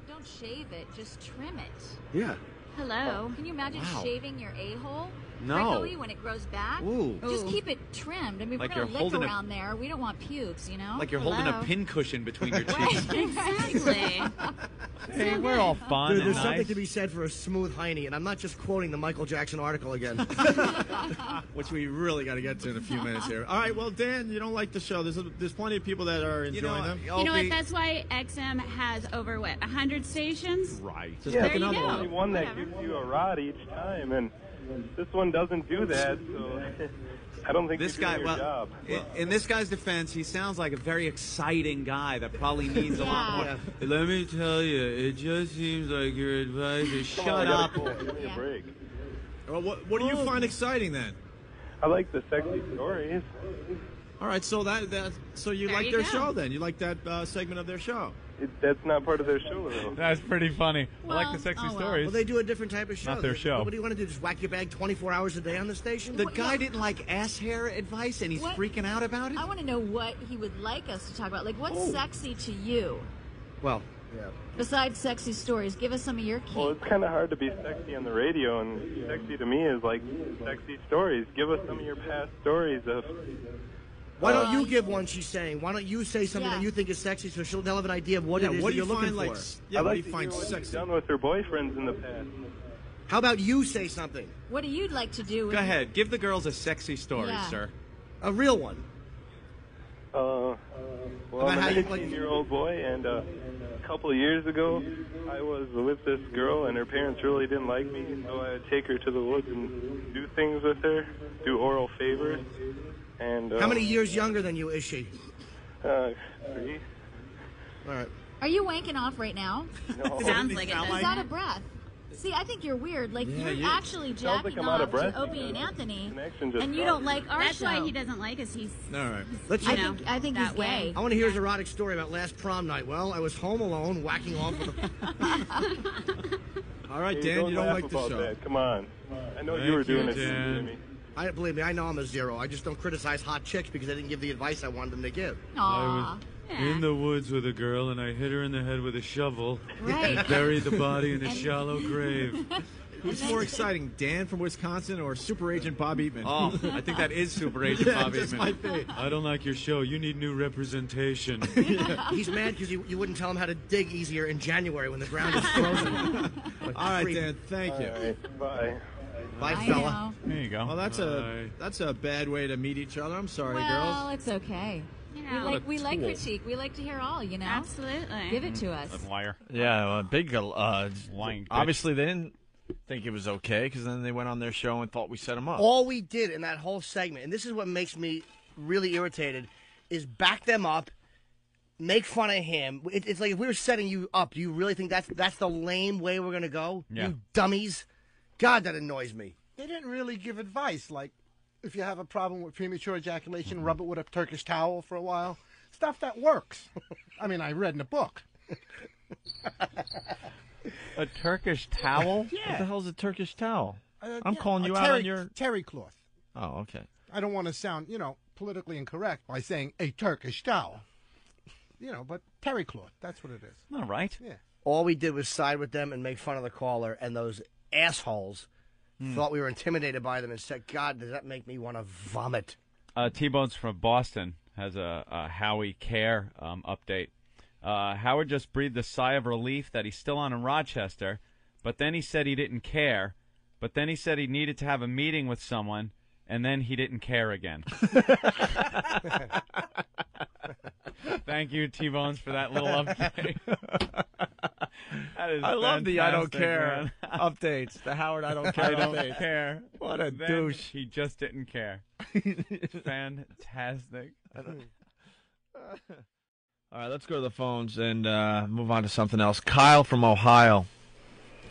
Don't shave it, just trim it. Yeah. Hello. Can you imagine Wow. shaving your a-hole? No. Freckly when it grows back? Ooh. Just keep it trimmed. I mean, Like we're you're going to holding lick a- around there. We don't want pubes, Like you're holding a pincushion between your cheeks. Exactly. Hey, we're all fun Dude, and there's nice. something to be said for a smooth hiney, and I'm not just quoting the Michael Jackson article again. Which we really got to get to in a few minutes here. All right, well, Dan, you don't like the show. There's plenty of people that are enjoying them. You know what? That's why XM has over 100 stations. Right. Just There pick you another go. one. One that gives you a rod each time, and this one doesn't do that, so I don't think This you're guy, doing your job. in this guy's defense, he sounds like a very exciting guy that probably needs a lot more. Let me tell you, it just seems like your advice is Come shut on, I up. gotta go. Give me a break. Well, what do you find exciting then? I like the sexy stories. All right, so so you There like you their go. show then? You like that segment of their show? That's not part of their show, though. That's pretty funny. I like the sexy stories. Well, they do a different type of show. Not their show. What do you want to do? Just whack your bag 24 hours a day on the station? The guy didn't like ass hair advice, and he's What? freaking out about it. I want to know what he would like us to talk about. Like, what's sexy to you? Well, yeah. Besides sexy stories, give us some of your key. Well, it's kind of hard to be sexy on the radio, and sexy to me is like sexy stories. Give us some of your past stories of... Why don't you give one, she's saying? Why don't you say something Yeah. that you think is sexy so they'll have an idea of what it is what that do you're you looking find like? for? Yeah, I what do like you to find hear what sexy? she's done with her boyfriends in the past. How about you say something? What do you like to do? Go ahead, give the girls a sexy story, Yeah. sir. A real one. Well, About I'm how a you like- 19-year-old boy, and a couple of years ago, I was with this girl, and her parents really didn't like me, so I would take her to the woods and do things with her, do oral favors. And How many years younger than you is she? 3. All right. Are you wanking off right now? No. Sounds like it. He's out of breath. See, I think you're weird. Like, Yeah, you're you- actually sounds like jacking I'm out off of breath. to Opie and Anthony, Connection just and you dropped. don't like our That's show. why he doesn't like us. He's All right. Let's. I think he's that gay. way. I want to hear his erotic story about last prom night. Well, I was home alone, whacking off with a... All right, Hey, Dan, you don't laugh like the about show. that. Come on. I know Thank you were doing you, it, Dan. Jimmy. Believe me, I know I'm a zero. I just don't criticize hot chicks because I didn't give the advice I wanted them to give. Aw. In the woods with a girl, and I hit her in the head with a shovel Right. and buried the body in a shallow grave. Who's then- more exciting, Dan from Wisconsin or Super Agent Bob Eatman? Oh, I think that is Super Agent Yeah, Bob just Eatman. might be. I don't like your show. You need new representation. He's mad because you wouldn't tell him how to dig easier in January when the ground is frozen. All right, Dan. Thank you. All right, bye. Bye, I fella. know. There you go. Well, that's a bad way to meet each other. I'm sorry, Well, girls. it's okay. Yeah. We like tool. critique. We like to hear all. You know. Absolutely. Give it to us. A liar. Yeah, big Lying bitch. obviously they didn't think it was okay because then they went on their show and thought we set them up. All we did in that whole segment, and this is what makes me really irritated, is back them up, make fun of him. It's like if we were setting you up, do you really think that's the lame way we're going to go? Yeah. You dummies. God, that annoys me. They didn't really give advice, like if you have a problem with premature ejaculation, rub it with a Turkish towel for a while. Stuff that works. I mean, I read in a book. A Turkish towel? What the hell's a Turkish towel? I'm Yeah, calling a you terry, out on your. terry cloth. Oh, okay. I don't want to sound, politically incorrect by saying a Turkish towel. But terry cloth, that's what it is. All right. Yeah. All we did was side with them and make fun of the caller, and those assholes thought we were intimidated by them and said, God, does that make me want to vomit? T-Bones from Boston has a Howie Care update. Howard just breathed a sigh of relief that he's still on in Rochester, but then he said he didn't care, but then he said he needed to have a meeting with someone, and then he didn't care again. Thank you, T-Bones, for that little update. That is I love the I don't fantastic, care man. updates. The Howard I don't care I don't updates. care. What a Then douche. He just didn't care. Fantastic. All right, let's go to the phones and move on to something else. Kyle from Ohio.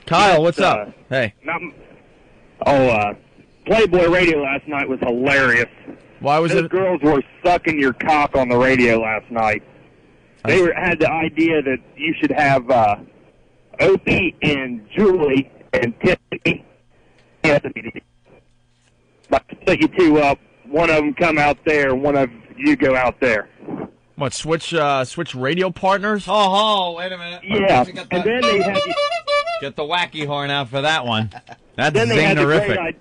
Kyle, what's up? Hey. Playboy Radio last night was hilarious. Why was Those girls were sucking your cock on the radio last night. They had the idea that you should have Opie and Julie and Tiffany. But set you two up. One of them come out there, one of you go out there. What, switch radio partners? Oh, wait a minute. Yeah, and then they had Get the wacky horn out for that one. That's then they had the zingerific.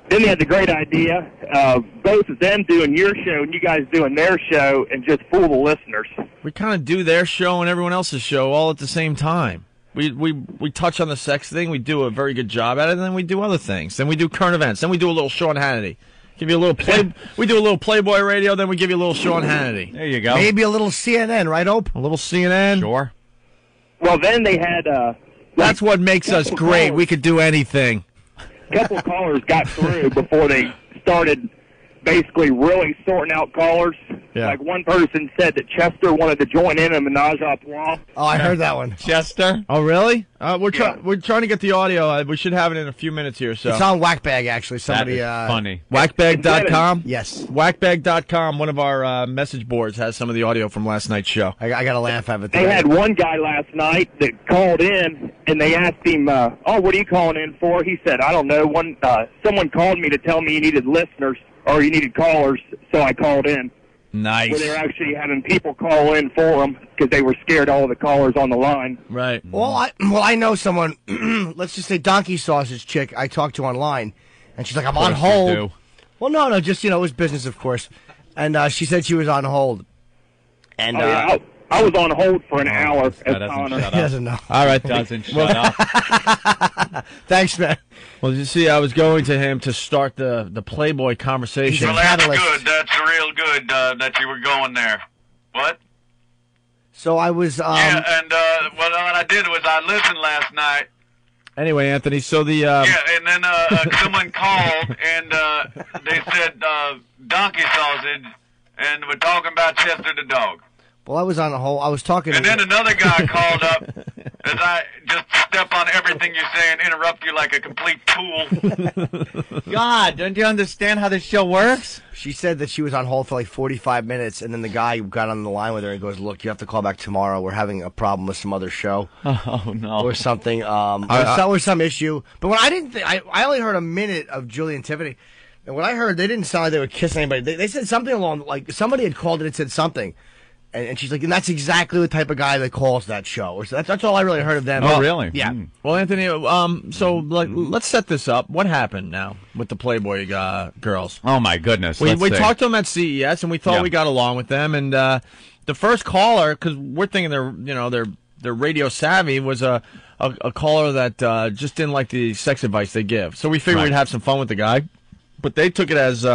Then they had the great idea of both of them doing your show and you guys doing their show and just fool the listeners. We kind of do their show and everyone else's show all at the same time. We touch on the sex thing. We do a very good job at it, and then we do other things. Then we do current events. Then we do a little Sean Hannity. Give you a little we do a little Playboy Radio. Then we give you a little Sean Hannity. There you go. Maybe a little CNN, right, Ope? A little CNN. Sure. Well, then they had. That's what makes us great. We could do anything. A couple of callers got through before they started basically really sorting out callers. Yeah. Like one person said that Chester wanted to join in a menage a trois. Oh, I heard that one. Chester? Oh, really? We're trying to get the audio. We should have it in a few minutes here. So It's on Whackbag, actually. Somebody, that is funny. Whackbag.com? Yes. Whackbag.com, one of our message boards, has some of the audio from last night's show. I got to laugh at it. They had one guy last night that called in, and they asked him, what are you calling in for? He said, I don't know. Someone called me to tell me you needed listeners, or you needed callers, so I called in. Nice. Where they're actually having people call in for them because they were scared all of the callers on the line. Right. Well, I know someone, let's just say Donkey Sausage chick I talked to online, and she's like, I'm on hold. Well, no, just, it was business, of course. And she said she was on hold. And I was on hold for an hour. That doesn't shut up. He doesn't know. All right. Doesn't shut up. Thanks, man. Well, you see, I was going to him to start the Playboy conversation. Well, that's good. That's real good that you were going there. What? So I was... yeah, and what I did was I listened last night. Anyway, Anthony, so the... Yeah, and then someone called, and they said donkey sausage, and we're talking about Chester the dog. Well, I was on hold. I was talking... And then another guy called up, as I just step on everything you say and interrupt you like a complete tool. God, don't you understand how this show works? She said that she was on hold for like 45 minutes, and then the guy got on the line with her and goes, look, you have to call back tomorrow. We're having a problem with some other show. Oh, no. Or something. Or some issue. But when I only heard a minute of Julie and Tiffany. And what I heard, they didn't sound like they were kissing anybody. They said something along, like somebody had called it and said something. And she's like, and that's exactly the type of guy that calls that show. So that's all I really heard of them. Oh, really? Yeah. Mm. Well, Anthony, so let's set this up. What happened now with the Playboy girls? Oh, my goodness. We Let's see. talked to them at CES, and we thought we got along with them. And the first caller, because we're thinking they're radio savvy, was a caller that just didn't like the sex advice they give. So we figured we'd have some fun with the guy. But they took it as...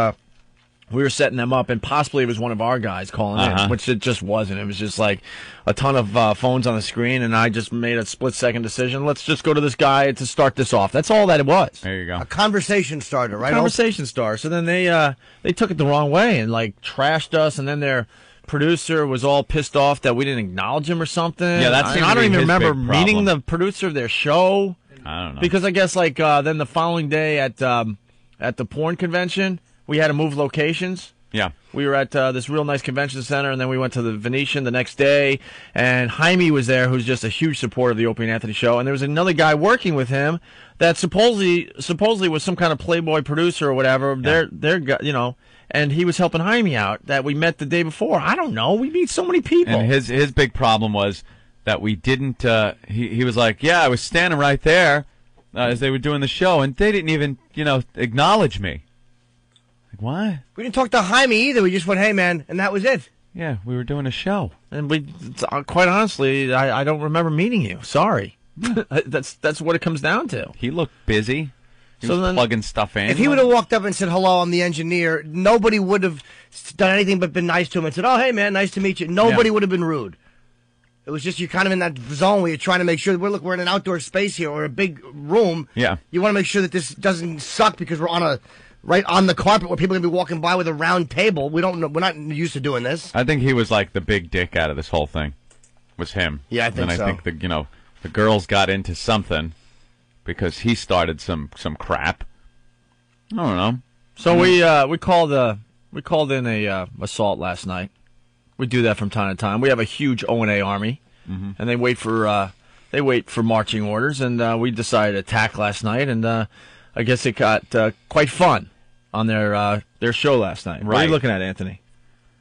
we were setting them up, and possibly it was one of our guys calling in, which it just wasn't. It was just like a ton of phones on the screen, and I just made a split-second decision. Let's just go to this guy to start this off. That's all that it was. There you go. A conversation starter, right? Conversation starter. So then they took it the wrong way and like trashed us, and then their producer was all pissed off that we didn't acknowledge him or something. Yeah, that seemed I don't to be even his remember big meeting problem. the producer of their show. I don't know. Because I guess like then the following day at the porn convention, we had to move locations. Yeah. We were at this real nice convention center, and then we went to the Venetian the next day, and Jaime was there, who's just a huge supporter of the Opie and Anthony show, and there was another guy working with him that supposedly was some kind of Playboy producer or whatever. Yeah. They're and he was helping Jaime out that we met the day before. I don't know. We meet so many people. And his big problem was that we didn't. He was like, yeah, I was standing right there as they were doing the show, and they didn't even acknowledge me. Like, what? We didn't talk to Jaime either. We just went, hey, man, and that was it. Yeah, we were doing a show. And we, quite honestly, I don't remember meeting you. Sorry. That's what it comes down to. He looked busy. He was plugging stuff in. If he would have walked up and said, hello, I'm the engineer, nobody would have done anything but been nice to him and said, oh, hey, man, nice to meet you. Nobody would have been rude. It was just you're kind of in that zone where you're trying to make sure that we're in an outdoor space here or a big room. Yeah. You want to make sure that this doesn't suck because we're on a right on the carpet where people can be walking by with a round table. We don't know. We're not used to doing this. I think he was like the big dick out of this whole thing. Was him. Yeah, I think so. And I think the girls got into something because he started some crap. I don't know. So we called in a assault last night. We do that from time to time. We have a huge O&A army, and they wait for marching orders. And we decided to attack last night, and I guess it got quite fun on their show last night. What are you looking at, Anthony?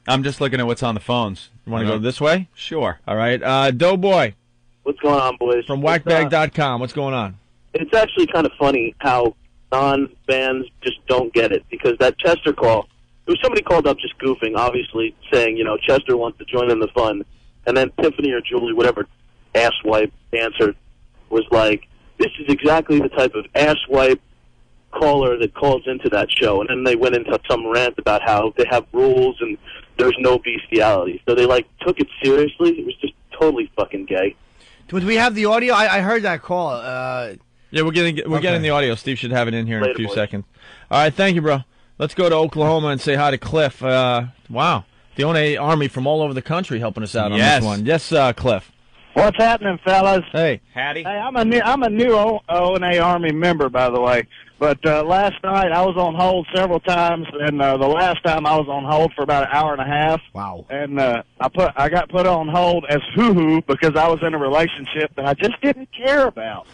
I'm just looking at what's on the phones. You want to go this way? Sure. All right. Doughboy. What's going on, boys? From whackbag.com. What's going on? It's actually kind of funny how non-fans just don't get it, because that Chester call, it was somebody called up just goofing, obviously saying, Chester wants to join in the fun, and then Tiffany or Julie, whatever asswipe answered, was like, this is exactly the type of asswipe caller that calls into that show. And then they went into some rant about how they have rules and there's no bestiality. So they took it seriously. It was just totally fucking gay. Do we have the audio? I heard that call. Yeah, we're getting the audio. Steve should have it in here in a few seconds. All right, thank you, bro. Let's go to Oklahoma and say hi to Cliff. Wow, the O&A Army from all over the country helping us out on this one. Yes, Cliff. What's happening, fellas? Hey, Hattie. Hey, I'm a new O&A Army member, by the way. But last night I was on hold several times, and the last time I was on hold for about an hour and a half. Wow! And I got put on hold as hoo-hoo because I was in a relationship that I just didn't care about.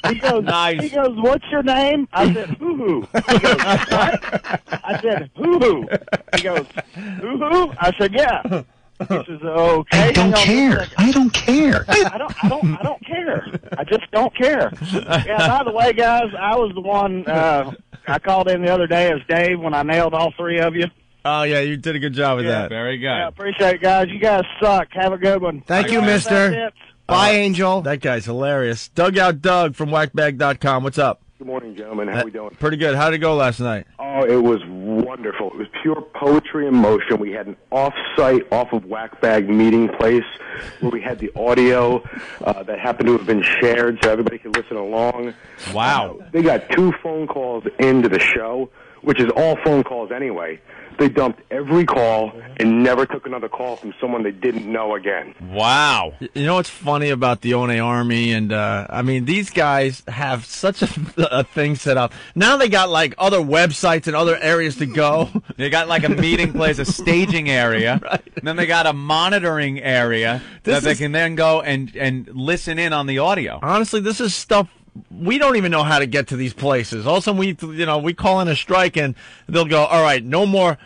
He goes, nice. He goes, "What's your name?" I said, "Hoo-hoo." He goes, "What?" I said, "Hoo-hoo." He goes, "Hoo-hoo?" I said, "Yeah." He says, "Okay." I don't care. I don't care. I don't care. I just don't care. Yeah, by the way, guys, I was the one, I called in the other day as Dave when I nailed all three of you. Oh, yeah, you did a good job with that. Very good. Yeah, appreciate it, guys. You guys suck. Have a good one. Thank you, mister. Bye, Angel. That guy's hilarious. Dugout Doug from whackbag.com. What's up? Good morning, gentlemen. How we doing? Pretty good. How did it go last night? Oh, it was wonderful. It was pure poetry in motion. We had an off-site, off-of-whackbag meeting place where we had the audio that happened to have been shared so everybody could listen along. Wow. They got 2 phone calls into the show, which is all phone calls anyway. They dumped every call and never took another call from someone they didn't know again. Wow. You know what's funny about the O&A Army? And, these guys have such a thing set up. Now they got, other websites and other areas to go. They got, a meeting place, a staging area. Right. And then they got a monitoring area that they can then go and listen in on the audio. Honestly, this is stuff we don't even know how to get to these places. All of a sudden we call in a strike and they'll go, all right, no more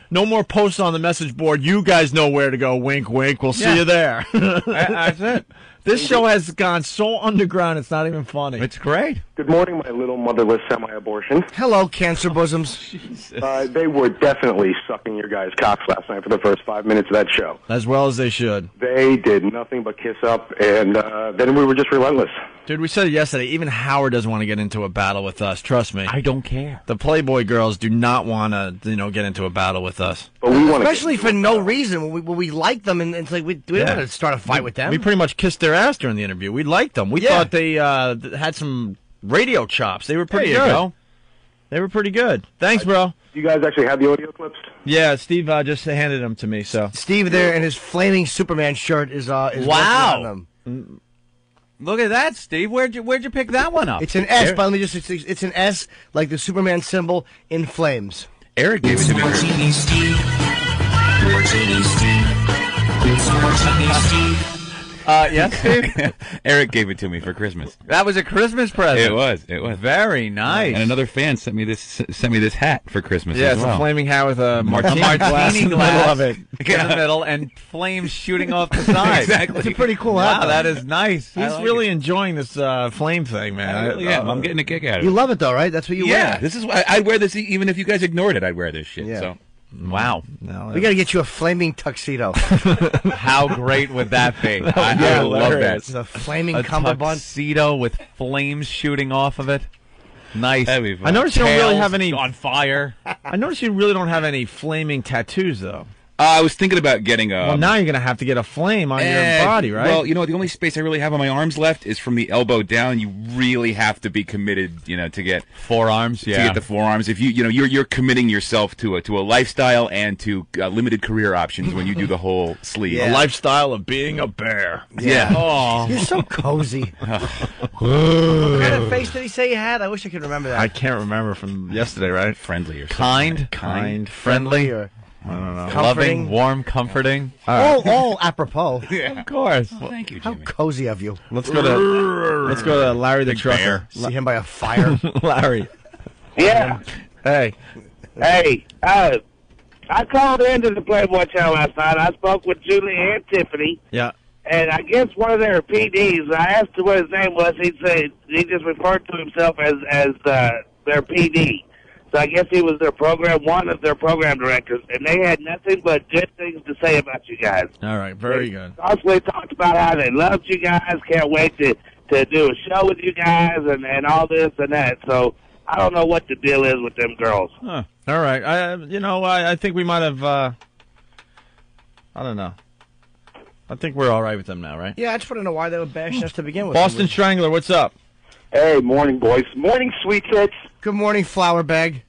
posts on the message board. You guys know where to go. Wink, wink. We'll see you there. That's it. This show has gone so underground, it's not even funny. It's great. Good morning, my little motherless semi-abortion. Hello, cancer bosoms. They were definitely sucking your guys' cocks last night for the first 5 minutes of that show. As well as they should. They did nothing but kiss up, and then we were just relentless. Dude, we said it yesterday. Even Howard doesn't want to get into a battle with us. Trust me. I don't care. The Playboy girls do not want to, get into a battle with us. But we want especially for no reason. When we like them, and it's like we don't want to start a fight with them. We pretty much kissed their ass during the interview. We liked them. We thought they had some radio chops. They were pretty good. Go. They were pretty good. Thanks, bro. You guys actually have the audio clips? Yeah, Steve just handed them to me. So Steve there in his flaming Superman shirt is wow. On them. Look at that, Steve. Where'd you pick that one up? It's an S, but let me just it's an S like the Superman symbol in flames. Eric gave it to me. Martini Steve. Martini Steve. Yes, Steve? Eric gave it to me for Christmas. That was a Christmas present. It was. Very nice. And another fan sent me this hat for Christmas as well. It's a flaming hat with a martini glass in the middle of it. In the middle, and flames shooting off the side. Exactly. It's a pretty cool hat. Wow, that is nice. He's really enjoying this flame thing, man. I really am. I'm getting a kick out of it. You love it, though, right? That's what you wear. Yeah, this is why I'd wear this even if you guys ignored it. I'd wear this shit. Yeah. So. Wow. No, we got to get you a flaming tuxedo. How great would that be? I love that. The flaming cummerbund. Tuxedo with flames shooting off of it. Nice. I noticed you don't really have any on fire. I noticed you really don't have any flaming tattoos, though. I was thinking about getting a... Well, now you're going to have to get a flame on your body, right? Well, the only space I really have on my arms left is from the elbow down. You really have to be committed, to get... Forearms, yeah. To get the forearms. If you're committing yourself to a lifestyle and to limited career options when you do the whole sleeve. Yeah. A lifestyle of being a bear. Yeah. Oh. You're so cozy. What kind of face did he say you had? I wish I could remember that. I can't remember from yesterday, right? Friendly or Kind, friendly, or I don't know. Loving, warm, comforting. All apropos. Yeah. Of course. Well, thank you, How Jimmy. cozy of you. Let's go to Larry the Trucker. See him by a fire. Larry. Yeah. Hey. Hey, I called into the Playboy channel last night. I spoke with Julie and Tiffany. Yeah. And I guess one of their PDs, I asked him what his name was. He said he just referred to himself as their PD. So I guess he was one of their program directors, and they had nothing but good things to say about you guys. All right, very good. Constantly talked about how they loved you guys, can't wait to do a show with you guys, and all this and that. So I don't know what the deal is with them girls. Huh. All right, I think we might have. I don't know. I think we're all right with them now, right? Yeah, I just want to know why they were bashing us to begin with. Boston Strangler, what's up? Hey, morning, boys. Morning, sweet tits. Good morning, flower bag.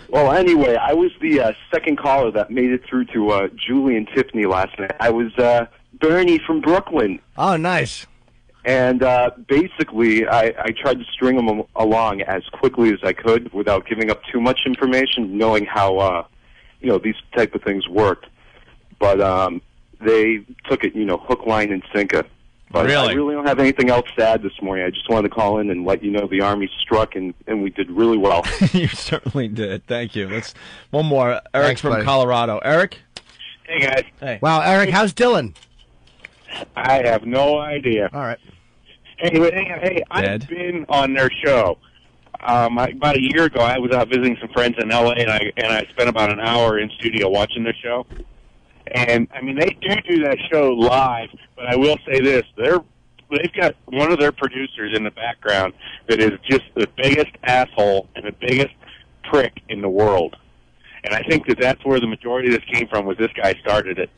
Well, anyway, I was the second caller that made it through to Julie and Tiffany last night. I was Bernie from Brooklyn. Oh, nice. And basically, I tried to string them along as quickly as I could without giving up too much information, knowing how, these type of things worked. But they took it, hook, line, and sinker. But really? I really don't have anything else to add this morning. I just wanted to call in and let you know the Army struck, and we did really well. You certainly did. Thank you. Let's one more. Eric's Thanks, from buddy. Colorado. Eric? Hey, guys. Hey. Wow, Eric, how's Dylan? I have no idea. All right. Hey, I've been on their show. About a year ago, I was out visiting some friends in L.A., and I spent about an hour in studio watching their show. And, I mean, they do that show live, but I will say this. They've got one of their producers in the background that is just the biggest asshole and the biggest prick in the world. And I think that's where the majority of this came from, was this guy started it.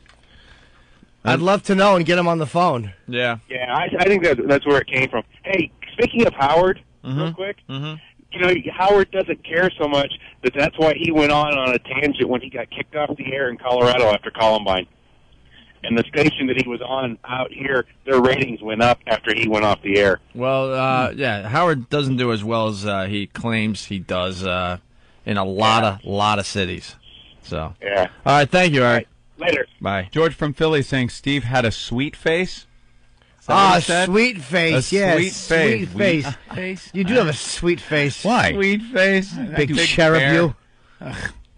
I'd love to know and get him on the phone. Yeah. Yeah, I think that's where it came from. Hey, speaking of Howard, real quick, Howard doesn't care so much that's why he went on a tangent when he got kicked off the air in Colorado after Columbine. And the station that he was on out here, their ratings went up after he went off the air. Well, yeah, Howard doesn't do as well as he claims he does in a lot of cities. So, yeah. All right, thank you, Eric. Later. Bye. George from Philly saying Steve had a sweet face. Sweet face, yes. Sweet face. You do have a sweet face. Why? Sweet face. Big cherub you.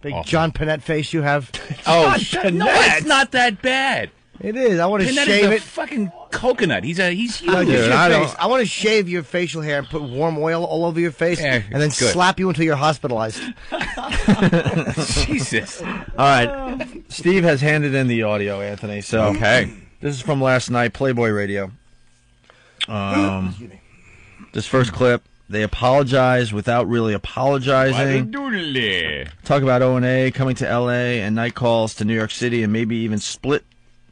Big John Panette face you have. No, it's not that bad. It is. I want to Panette shave is a it. fucking coconut. He's huge. No, just your face. I want to shave your facial hair and put warm oil all over your face, and then slap you until you're hospitalized. Jesus. All right. Steve has handed in the audio, Anthony. So okay. This is from last night, Playboy Radio. This first clip, they apologize without really apologizing. Talk about O&A coming to L.A. and night calls to New York City and maybe even split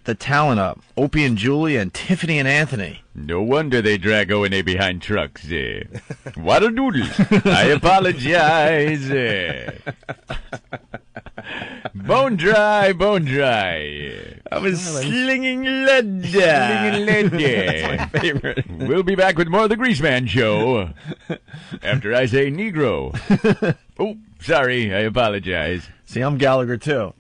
the talent up. Opie and Julie and Tiffany and Anthony. No wonder they drag O&A behind trucks. What a doodle. I apologize. Bone dry, bone dry. I was slinging lead. Slinging lead. That's my favorite. We'll be back with more of the Greaseman Show after I say Negro. Oh, sorry. I apologize. See, I'm Gallagher, too.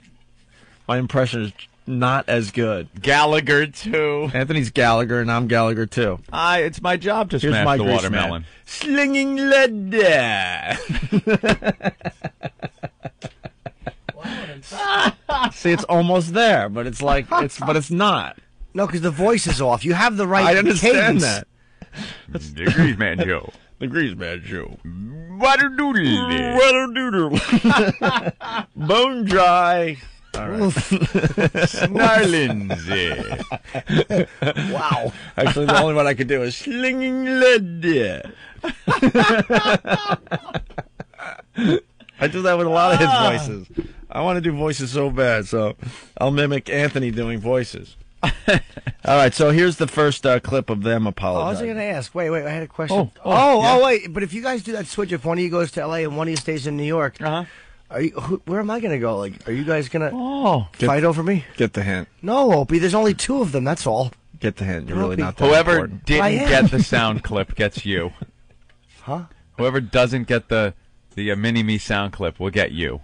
My impression is not as good. Gallagher, too. Anthony's Gallagher, and I'm Gallagher, too. It's my job to Here's smash my the Greaseman. watermelon. Slinging lead. See, it's almost there, but it's like it's not. No, because the voice is off. You have the right I understand cadence. that. The Greaseman Show. The Greaseman Show. Water-doodle. Water-doodle. Bone dry. All right. Snarlins. Wow. Actually, the only one I could do is slinging lead. I do that with a lot of his voices. I want to do voices so bad, so I'll mimic Anthony doing voices. All right, so here's the first clip of them I apologizing. was going to ask. Wait, I had a question. Yeah. Wait. But if you guys do that switch, if one of you goes to L.A. and one of you stays in New York, where am I going to go? Like, are you guys going to fight over me? Get the hint. No, Opie. There's only 2 of them. That's all. Get the hint. You're really not that Whoever important. didn't get the sound clip gets you. Huh? Whoever doesn't get the mini-me sound clip will get you.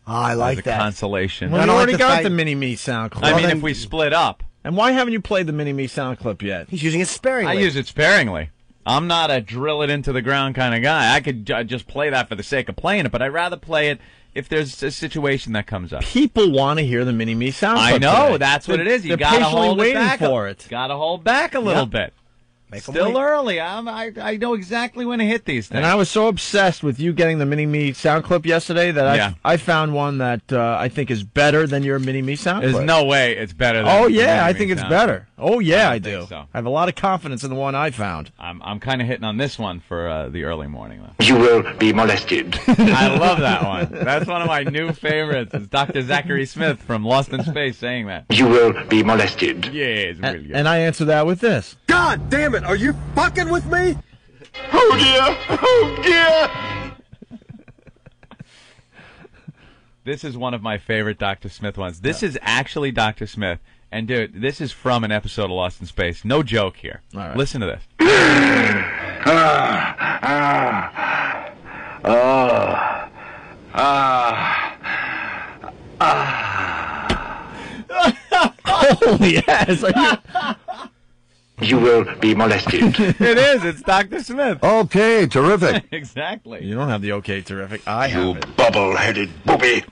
Oh, I like as a that. consolation. Well, you already got the mini-me sound clip. I mean, if we split up. And why haven't you played the mini-me sound clip yet? He's using it sparingly. I use it sparingly. I'm not a drill it into the ground kind of guy. I could just play that for the sake of playing it, but I'd rather play it if there's a situation that comes up. People want to hear the mini-me sound clip. I know. today. That's what it is. You They're got to patiently hold waiting it back for it. Got to hold back a little bit. Make 'em Still wait. early. I know exactly when to hit these things. And I was so obsessed with you getting the mini-me sound clip yesterday that Yeah. I found one that I think is better than your mini-me sound There's clip. no way it's better than Oh, the yeah, mini-me I think it's sound better. clip. Oh, yeah, I don't do. think so. I have a lot of confidence in the one I found. I'm kind of hitting on this one for the early morning, though. You will be molested. I love that one. That's one of my new favorites. It's Dr. Zachary Smith from Lost in Space saying that. You will be molested. Yeah, it's really good. And I answer that with this. God damn it, are you fucking with me? Oh dear! Oh dear! This is one of my favorite Dr. Smith ones. This is actually Dr. Smith. And, dude, this is from an episode of Lost in Space. No joke here. All right. Listen to this. Oh, yes. You will be molested. It is. It's Dr. Smith. Okay, terrific. Exactly. You don't have the okay terrific. I have it. Bubble-headed booby.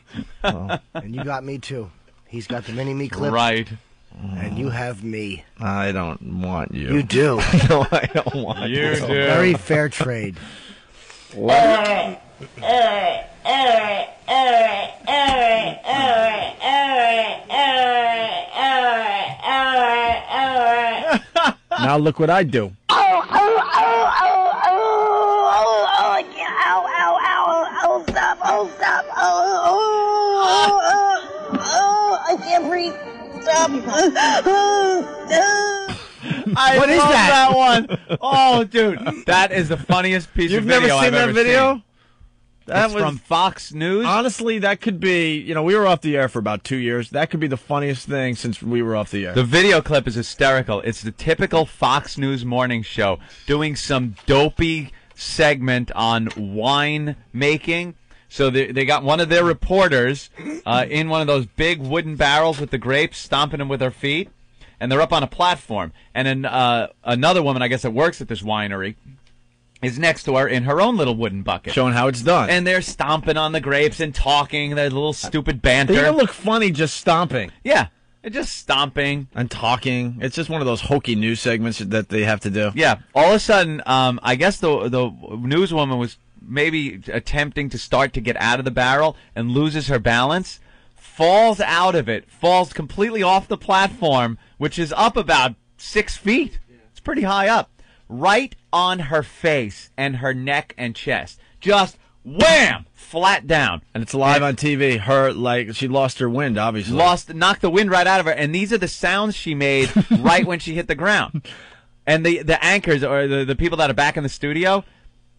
And you got me, too. He's got the mini-me clip. Right. And you have me. I don't want you. You do. No, I don't want you. You do. Very fair trade. Now look what I do. I can't breathe. Stop. What is that one? Oh, dude. That is the funniest piece You've of video never seen I've that ever video? seen. That It's was from Fox News. Honestly, that could be, we were off the air for about 2 years. That could be the funniest thing since we were off the air. The video clip is hysterical. It's the typical Fox News morning show doing some dopey segment on wine making. So they got one of their reporters in one of those big wooden barrels with the grapes, stomping them with her feet, and they're up on a platform. And then another woman, I guess, that works at this winery, is next to her in her own little wooden bucket. Showing how it's done. And they're stomping on the grapes and talking, their little stupid banter. They even look funny just stomping. Yeah, they're just stomping. And talking. It's just one of those hokey news segments that they have to do. Yeah, all of a sudden, I guess the newswoman was maybe attempting to start to get out of the barrel and loses her balance, falls out of it, falls completely off the platform, which is up about 6 feet. It's pretty high up. Right on her face and her neck and chest. Just wham! Flat down. And it's live on TV. She lost her wind, obviously. Knocked the wind right out of her. And these are the sounds she made right when she hit the ground. And the anchors, or the people that are back in the studio,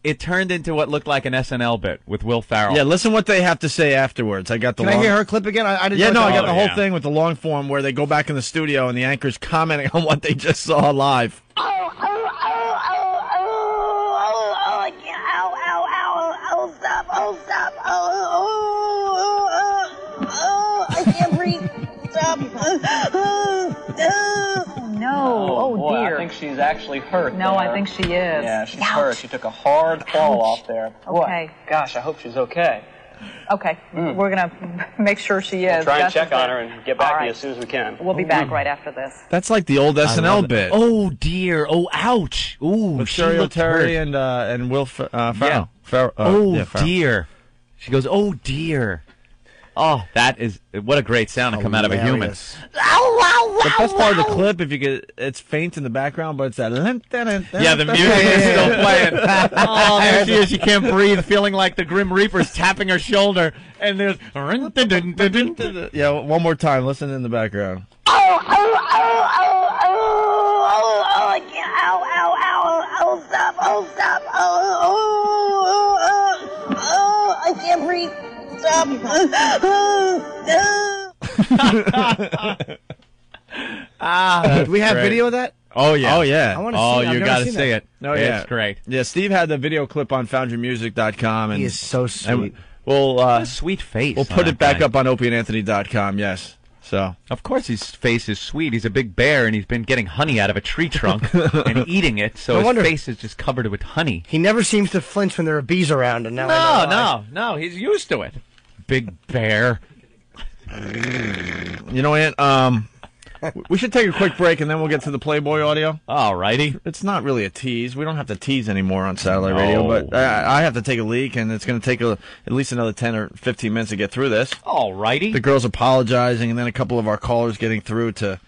it turned into what looked like an SNL bit with Will Ferrell. Yeah, listen what they have to say afterwards. I got the Can I hear her clip again? I didn't. Yeah, know no, I got the whole yeah. thing with the long form where they go back in the studio and the anchor's commenting on what they just saw live. Stop. I can't breathe. Stop. No. Oh, boy, dear. I think she's actually hurt. No, there. I think she is. Yeah, she's Ouch. hurt. She took a hard fall off there. Okay. Boy, gosh, I hope she's okay. Okay. We're going to make sure she is. We'll try and Justin's check on there. her and get back All to you right. as soon as we can. We'll be back right after this. That's like the old SNL bit. Oh, dear. Oh, ouch. Ooh, With she Sherry looked O'Terry hurt. and Will Ferrell. Yeah. Ferrell. Oh, yeah, Ferrell. dear. She goes, oh, dear. Oh, that is what a great sound to come out of a human. Hilarious. The best part of the clip, if you get, it's faint in the background, but it's that. Yeah, the music is still playing. Oh, there she is. She can't breathe, feeling like the Grim Reaper's tapping her shoulder. And there's. Yeah, one more time. Listen in the background. I can't breathe. Stop. Do we have video of that? Oh, yeah. Oh, yeah. I want to see it. I've you never got to seen see that. it. Oh, yeah. It's great. Yeah, Steve had the video clip on foundrymusic.com. And He is so sweet. And we'll, Sweet face. we'll put it back up on opieandanthony.com, yes. So Of course his face is sweet. He's a big bear, and he's been getting honey out of a tree trunk and eating it, so No wonder. his face is just covered with honey. He never seems to flinch when there are bees around, and now I know why. No, he's used to it. Big bear. You know, Ant, we should take a quick break, and then we'll get to the Playboy audio. All righty. It's not really a tease. We don't have to tease anymore on satellite radio, but I have to take a leak, and it's going to take at least another 10 or 15 minutes to get through this. All righty. The girls apologizing, and then a couple of our callers getting through to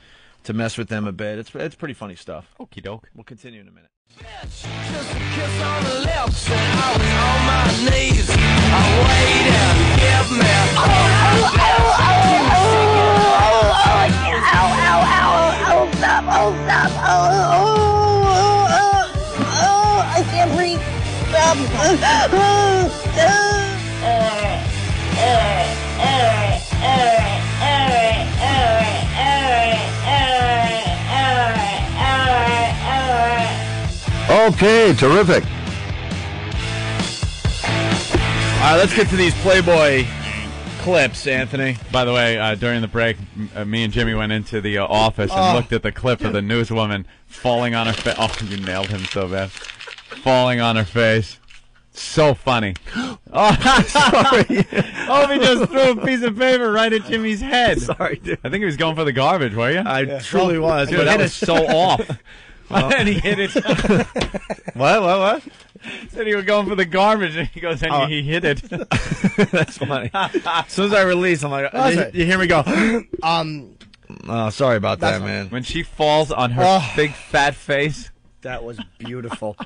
mess with them a bit. It's pretty funny stuff. Okie doke. We'll continue in a minute. Just a kiss on the lips and I was on my knees. I waited, give me I can't breathe. Stop. Okay, terrific. All right, let's get to these Playboy clips, Anthony. By the way, during the break, me and Jimmy went into the office and looked at the clip of the newswoman falling on her face. Oh, you nailed him so bad. Falling on her face. So funny. Oh, sorry. Opie just threw a piece of paper right at Jimmy's head. Sorry, dude. I think he was going for the garbage, were you? I truly was. Dude, but that was so off. And he hit it. What? Said he was going for the garbage, and he goes, and he hit it. That's funny. As soon as I release, I'm like, you hear me go, oh, sorry about that, man. When she falls on her big fat face. That was beautiful.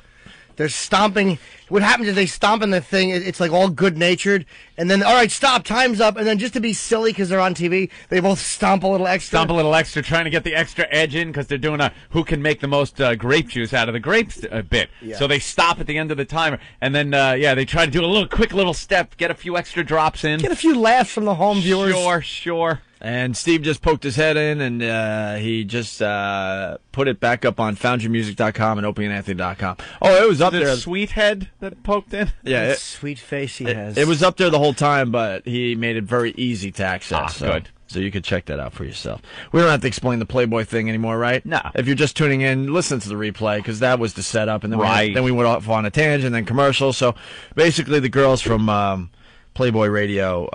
They're stomping. What happens is they stomp in the thing. It's like all good-natured. And then, all right, stop, time's up. And then just to be silly because they're on TV, they both stomp a little extra. Stomp a little extra, trying to get the extra edge in because they're doing a who can make the most grape juice out of the grapes bit. Yeah. So they stop at the end of the timer. And then, they try to do a quick little step, get a few extra drops in. Get a few laughs from the home viewers. Sure. And Steve just poked his head in, and he just put it back up on foundrymusic.com and opieandanthony.com. Oh, it was up there. Sweet head that poked in? Yeah. Sweet face he has. It was up there the whole time, but he made it very easy to access. Good. So you could check that out for yourself. We don't have to explain the Playboy thing anymore, right? No. If you're just tuning in, listen to the replay, because that was the setup. And then, right. we went off on a tangent, then commercial. So basically the girls from Playboy Radio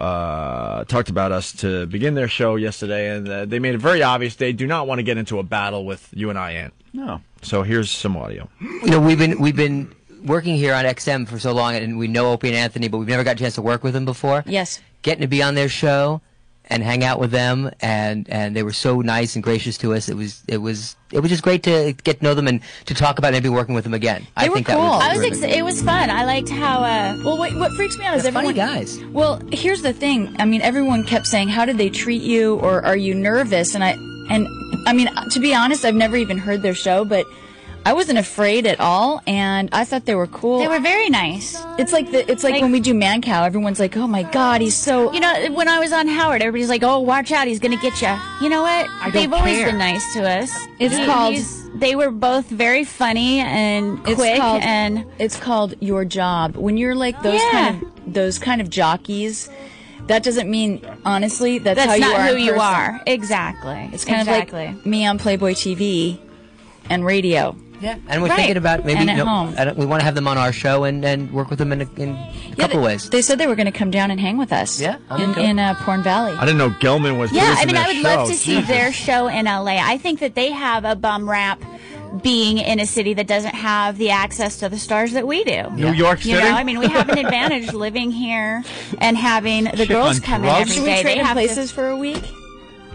talked about us to begin their show yesterday, and they made it very obvious they do not want to get into a battle with you and I, Ant. No. So here's some audio. You know, we've been working here on XM for so long, and we know Opie and Anthony, but we've never got a chance to work with them before. Yes. Getting to be on their show and hang out with them, and they were so nice and gracious to us. It was just great to get to know them and to talk about maybe working with them again. They were cool. It was fun. I liked how. What freaks me out is everyone. Funny guys. Well, here's the thing. I mean, everyone kept saying, "How did they treat you?" or "Are you nervous?" And I mean, to be honest, I've never even heard their show, but I wasn't afraid at all, and I thought they were cool. They were very nice. It's like when we do Man Cow, everyone's like, "Oh my God, he's so." You know, when I was on Howard, everybody's like, "Oh, watch out, he's gonna get you." You know what? They've always been nice to us. They were both very funny and quick, and it's called your job. When you're like those kind of jockeys, that doesn't mean honestly that's how you are. Not who you person. are. Exactly. It's kind of like me on Playboy TV and radio. Yeah, and we're thinking about maybe home. We want to have them on our show and work with them in a couple ways. They said they were going to come down and hang with us. Yeah, in Porn Valley. I didn't know Gelman was. Yeah, I mean, their I would show. love to see their show in LA. I think that they have a bum rap being in a city that doesn't have the access to the stars that we do. New York City? You know, I mean, we have an advantage living here and having the girls come in every day. Should we trade have places for a week?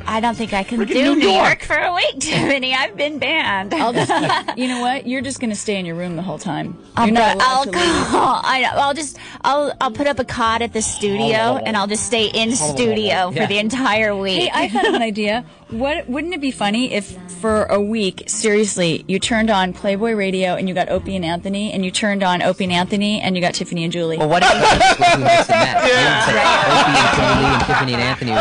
I don't think I can Freaking do New New York. York for a week, Tiffany. I've been banned. I'll just, you know what? You're just going to stay in your room the whole time. I'll You're not allowed to go. leave. I'll put up a cot at the studio, and I'll just stay in studio for the entire week. Hey, I thought of an idea. Wouldn't it be funny if for a week, seriously, you turned on Playboy Radio and you got Opie and Anthony, and you turned on Opie and Anthony and you got Tiffany and Julie? Well, what if you mix and match? Opie and Tiffany and Tiffany and Anthony.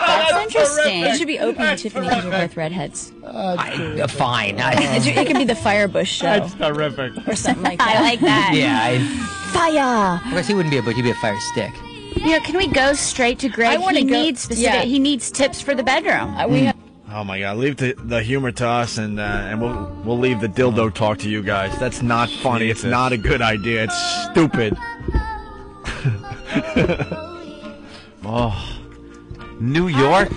That's interesting. It should be Opie and Tiffany because we're both redheads. Fine. It could be the Firebush show. That's terrific. Or something like that. I like that. Yeah. Fire. Of course, he wouldn't be a bush. He'd be a fire stick. You know, can we go straight to Greg? He needs tips for the bedroom. Oh my God! Leave the humor to us, and we'll leave the dildo talk to you guys. That's not funny. It's not a good idea. It's stupid. Oh, New York.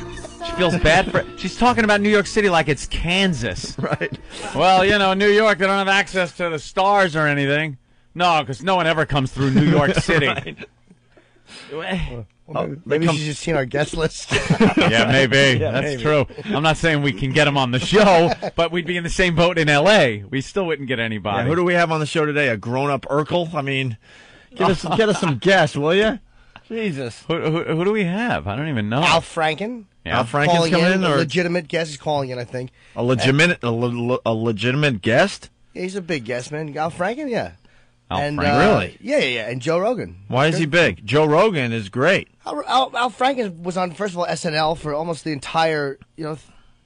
She feels bad for. She's talking about New York City like it's Kansas. Right. Well, you know, New York. They don't have access to the stars or anything. No, because no one ever comes through New York City. Right. Maybe she's just seen our guest list. Yeah, maybe. Yeah, That's maybe. true. I'm not saying we can get him on the show, but we'd be in the same boat in L.A. We still wouldn't get anybody. Yeah, who do we have on the show today? A grown-up Urkel? I mean, get us some guests, will you? Jesus. Who do we have? I don't even know. Al Franken. Yeah. Al Franken's Calling coming in, a or legitimate guest. He's calling in, I think. a legitimate guest? Yeah, he's a big guest, man. Al Franken, yeah. Al And Franken. Really? Yeah. And Joe Rogan. Why is he big? Joe Rogan is great. Al Franken was on, first of all, SNL for almost the entire,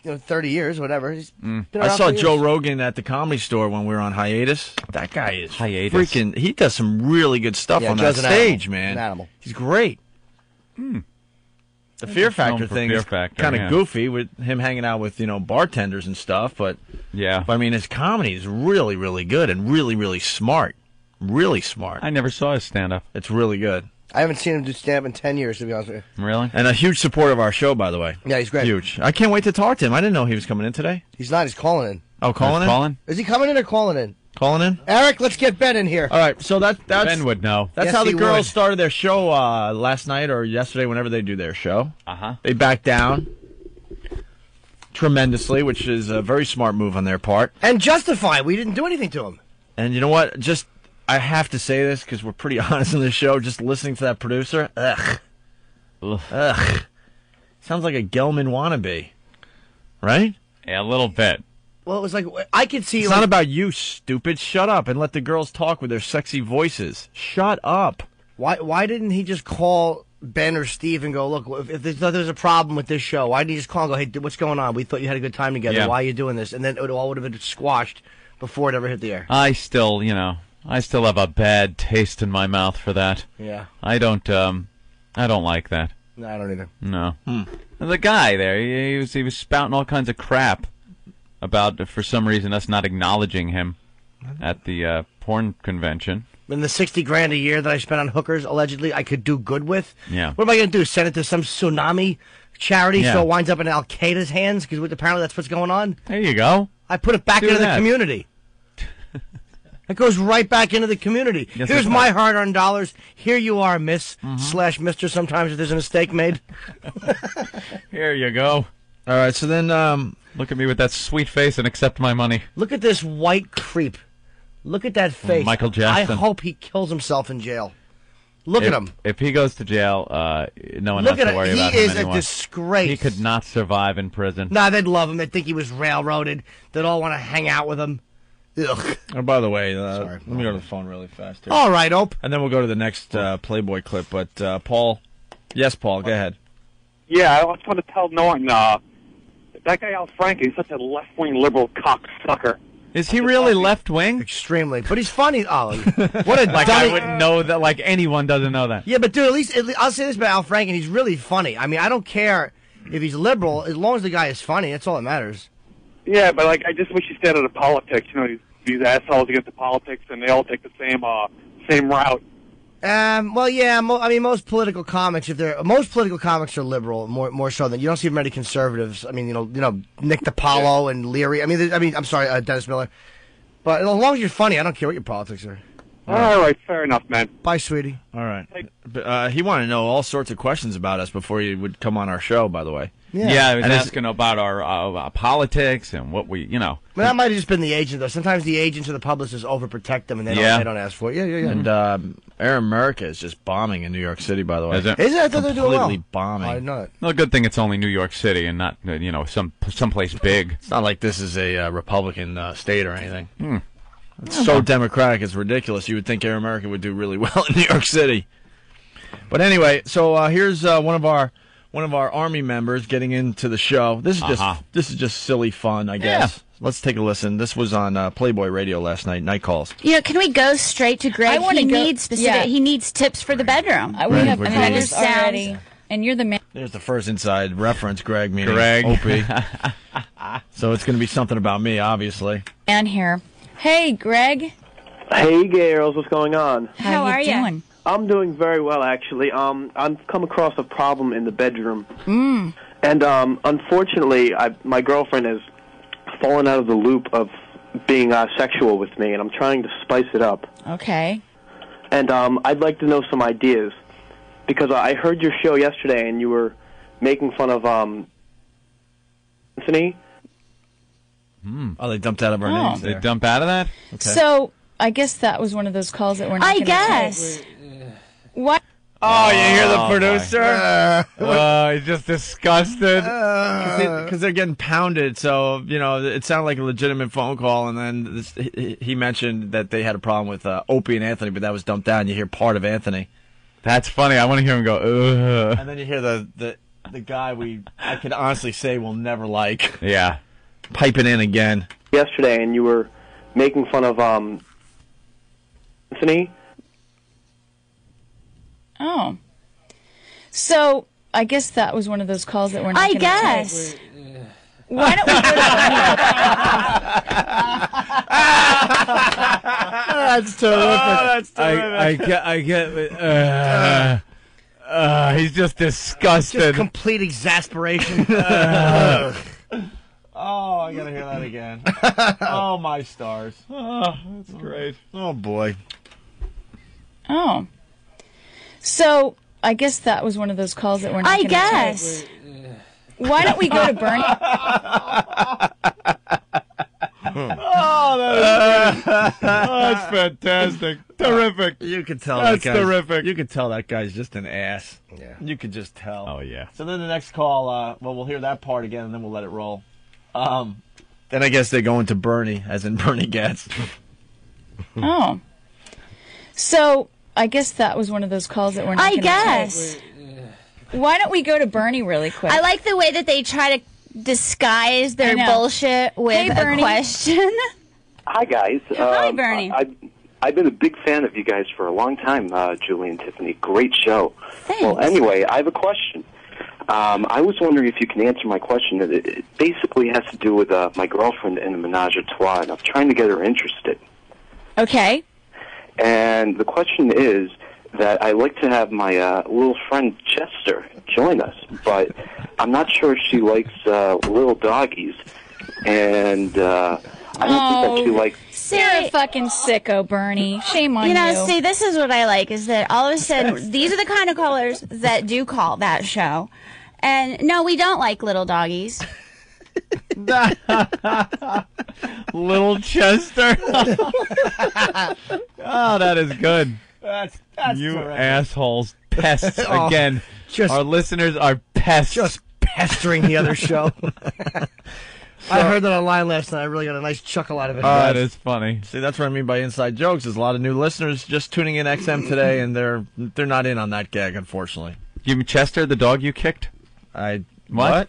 30 years, whatever. He's been I around saw for Joe years. Rogan at the Comedy Store when we were on hiatus. That guy is Hiatus. freaking. He does some really good stuff Yeah, on that Joe's an stage, animal. man. An animal. He's great. The Fear Factor known for thing Fear is Factor, kind of yeah. goofy with him hanging out with bartenders and stuff, but Yeah. I mean his comedy is really, really good and really, really smart. Really smart. I never saw his stand-up. It's really good. I haven't seen him do stand-up in 10 years, to be honest with you. Really? And a huge supporter of our show, by the way. Yeah, he's great. Huge. I can't wait to talk to him. I didn't know he was coming in today. He's not. He's calling in. Oh, calling in? Calling? Is he coming in or calling in? Calling in? Eric, let's get Ben in here. All right, so that's Ben would know. That's Yes, how the he girls would. started their show last night or yesterday, whenever they do their show. Uh-huh. They backed down tremendously, which is a very smart move on their part. And justified. We didn't do anything to him. And you know what? I have to say this because we're pretty honest in this show. Just listening to that producer, ugh. Sounds like a Gelman wannabe, right? Yeah, a little bit. Well, it was like, I could see... It's not about you, stupid. Shut up and let the girls talk with their sexy voices. Shut up. Why didn't he just call Ben or Steve and go, look, if there's a problem with this show, why didn't he just call and go, hey, what's going on? We thought you had a good time together. Yeah. Why are you doing this? And then it all would have been squashed before it ever hit the air. I still have a bad taste in my mouth for that. Yeah. I don't like that. No, I don't either. No. The guy there, he was spouting all kinds of crap about, for some reason, us not acknowledging him at the porn convention. And the $60,000 a year that I spent on hookers, allegedly, I could do good with. Yeah. What am I going to do? Send it to some tsunami charity Yeah. so it winds up in Al Qaeda's hands? Because apparently that's what's going on. There you go. I put it back Do into the that. community. It goes right back into the community. Yes, Here's it my does. hard-earned dollars. Here you are, Miss / Mr. Sometimes if there's a mistake made. Here you go. All right, so then Look at me with that sweet face and accept my money. Look at this white creep. Look at that face. Michael Jackson. I hope he kills himself in jail. Look at him. If he goes to jail, no one Look has at to worry him. about He him is anymore. a disgrace. He could not survive in prison. Nah, they'd love him. They'd think he was railroaded. They'd all want to hang out with him. Ugh. Oh, by the way, let me go to the phone really fast here. All right, Ope. And then we'll go to the next Playboy clip. But Paul, yes, Paul, go ahead. Yeah, I just want to tell Norton, that guy Al Franken is such a left-wing liberal cocksucker. Is he really left-wing? Extremely. But he's funny. Oh, what a Like, dummy. I wouldn't know that, like, anyone doesn't know that. Yeah, but dude, at least I'll say this about Al Franken. He's really funny. I mean, I don't care if he's liberal, as long as the guy is funny. That's all that matters. Yeah, but I just wish he stayed out of politics. These assholes get to politics and they all take the same route. Well, yeah. I mean, most political comics, most political comics are liberal, more so than you don't see many conservatives. I mean, you know, Nick DiPaolo and Leary. I mean, I'm sorry, Dennis Miller. But as long as you're funny, I don't care what your politics are. All right, fair enough, man. Bye, sweetie. All right. He wanted to know all sorts of questions about us before he would come on our show, by the way. Yeah, I was asking about our politics and what we, Well, that might have just been the agent, though. Sometimes the agents or the publicists overprotect them, and they don't ask for it. Yeah. And Air America is just bombing in New York City, by the way. Is it? Is it? I thought they were doing well. Completely bombing. I know it. Well, good thing it's only New York City and not, someplace big. It's not like this is a Republican state or anything. It's so democratic, it's ridiculous. You would think Air America would do really well in New York City. But anyway, so here's one of our Army members getting into the show. This is just silly fun, I guess. Yeah. Let's take a listen. This was on Playboy Radio last night. Night calls. Can we go straight to Greg? He needs He needs tips for the bedroom. We have callers already, and you're the man. There's the first inside reference. Greg meaning Greg. Opie. So it's going to be something about me, obviously. And here. Hey, Greg. Hey, girls. What's going on? How are you doing? I'm doing very well, actually. I've come across a problem in the bedroom. And unfortunately, my girlfriend has fallen out of the loop of being sexual with me, and I'm trying to spice it up. Okay. And I'd like to know some ideas, because I heard your show yesterday, and you were making fun of Anthony. Oh, they dumped out of our names there. They dump out of that? Okay. So, I guess that was one of those calls that we're not going to take. What? Oh, you hear the producer? He's just disgusted. Because they're getting pounded, so, it sounded like a legitimate phone call, and then he mentioned that they had a problem with Opie and Anthony, but that was dumped out, and you hear part of Anthony. That's funny. I want to hear him go, ugh. And then you hear the guy I could honestly say will never like. Yeah. Piping in again. Yesterday, and you were making fun of Anthony. Oh. So, I guess that was one of those calls that we're not going to take. I guess. Why don't we go to That's terrific. Oh, that's terrific. I get it. He's just disgusted. Just complete exasperation. Oh, I gotta hear that again. Oh, my stars. Oh, that's great. Oh, boy. Oh. So, I guess that was one of those calls that we're not going to take. I guess. Why don't we go to Bernie? Oh, that is great. Oh, that's fantastic. Terrific. You could tell that's terrific. You could tell that guy's just an ass. Yeah. You could just tell. Oh, yeah. So then the next call, we'll hear that part again, and then we'll let it roll. Then I guess they go into Bernie, as in Bernie Getz. Oh. So, I guess that was one of those calls that we're not going to take. I guess. Why don't we go to Bernie really quick? I like the way that they try to disguise their bullshit with a question. Hi, guys. Hi, Bernie. I've been a big fan of you guys for a long time, Julie and Tiffany. Great show. Thanks. Well, anyway, I have a question. I was wondering if you can answer my question. It basically has to do with my girlfriend and the menage a trois, and I'm trying to get her interested. Okay. And the question is that I like to have my little friend Chester join us, but I'm not sure if she likes little doggies, and I don't think that she likes... You're a fucking sicko, Bernie. Shame on you. See, this is what I like, is that all of a sudden, these are the kind of callers that do call that show. And, no, we don't like little doggies. Little Chester. Oh, that is good. That's you terrific. Assholes. Pests again. Our listeners are pests. Just pestering the other show. I heard that online last night. I really got a nice chuckle out of it. Oh, that is funny. See, that's what I mean by inside jokes. There's a lot of new listeners just tuning in XM today, and they're not in on that gag, unfortunately. You mean Chester, the dog you kicked? What?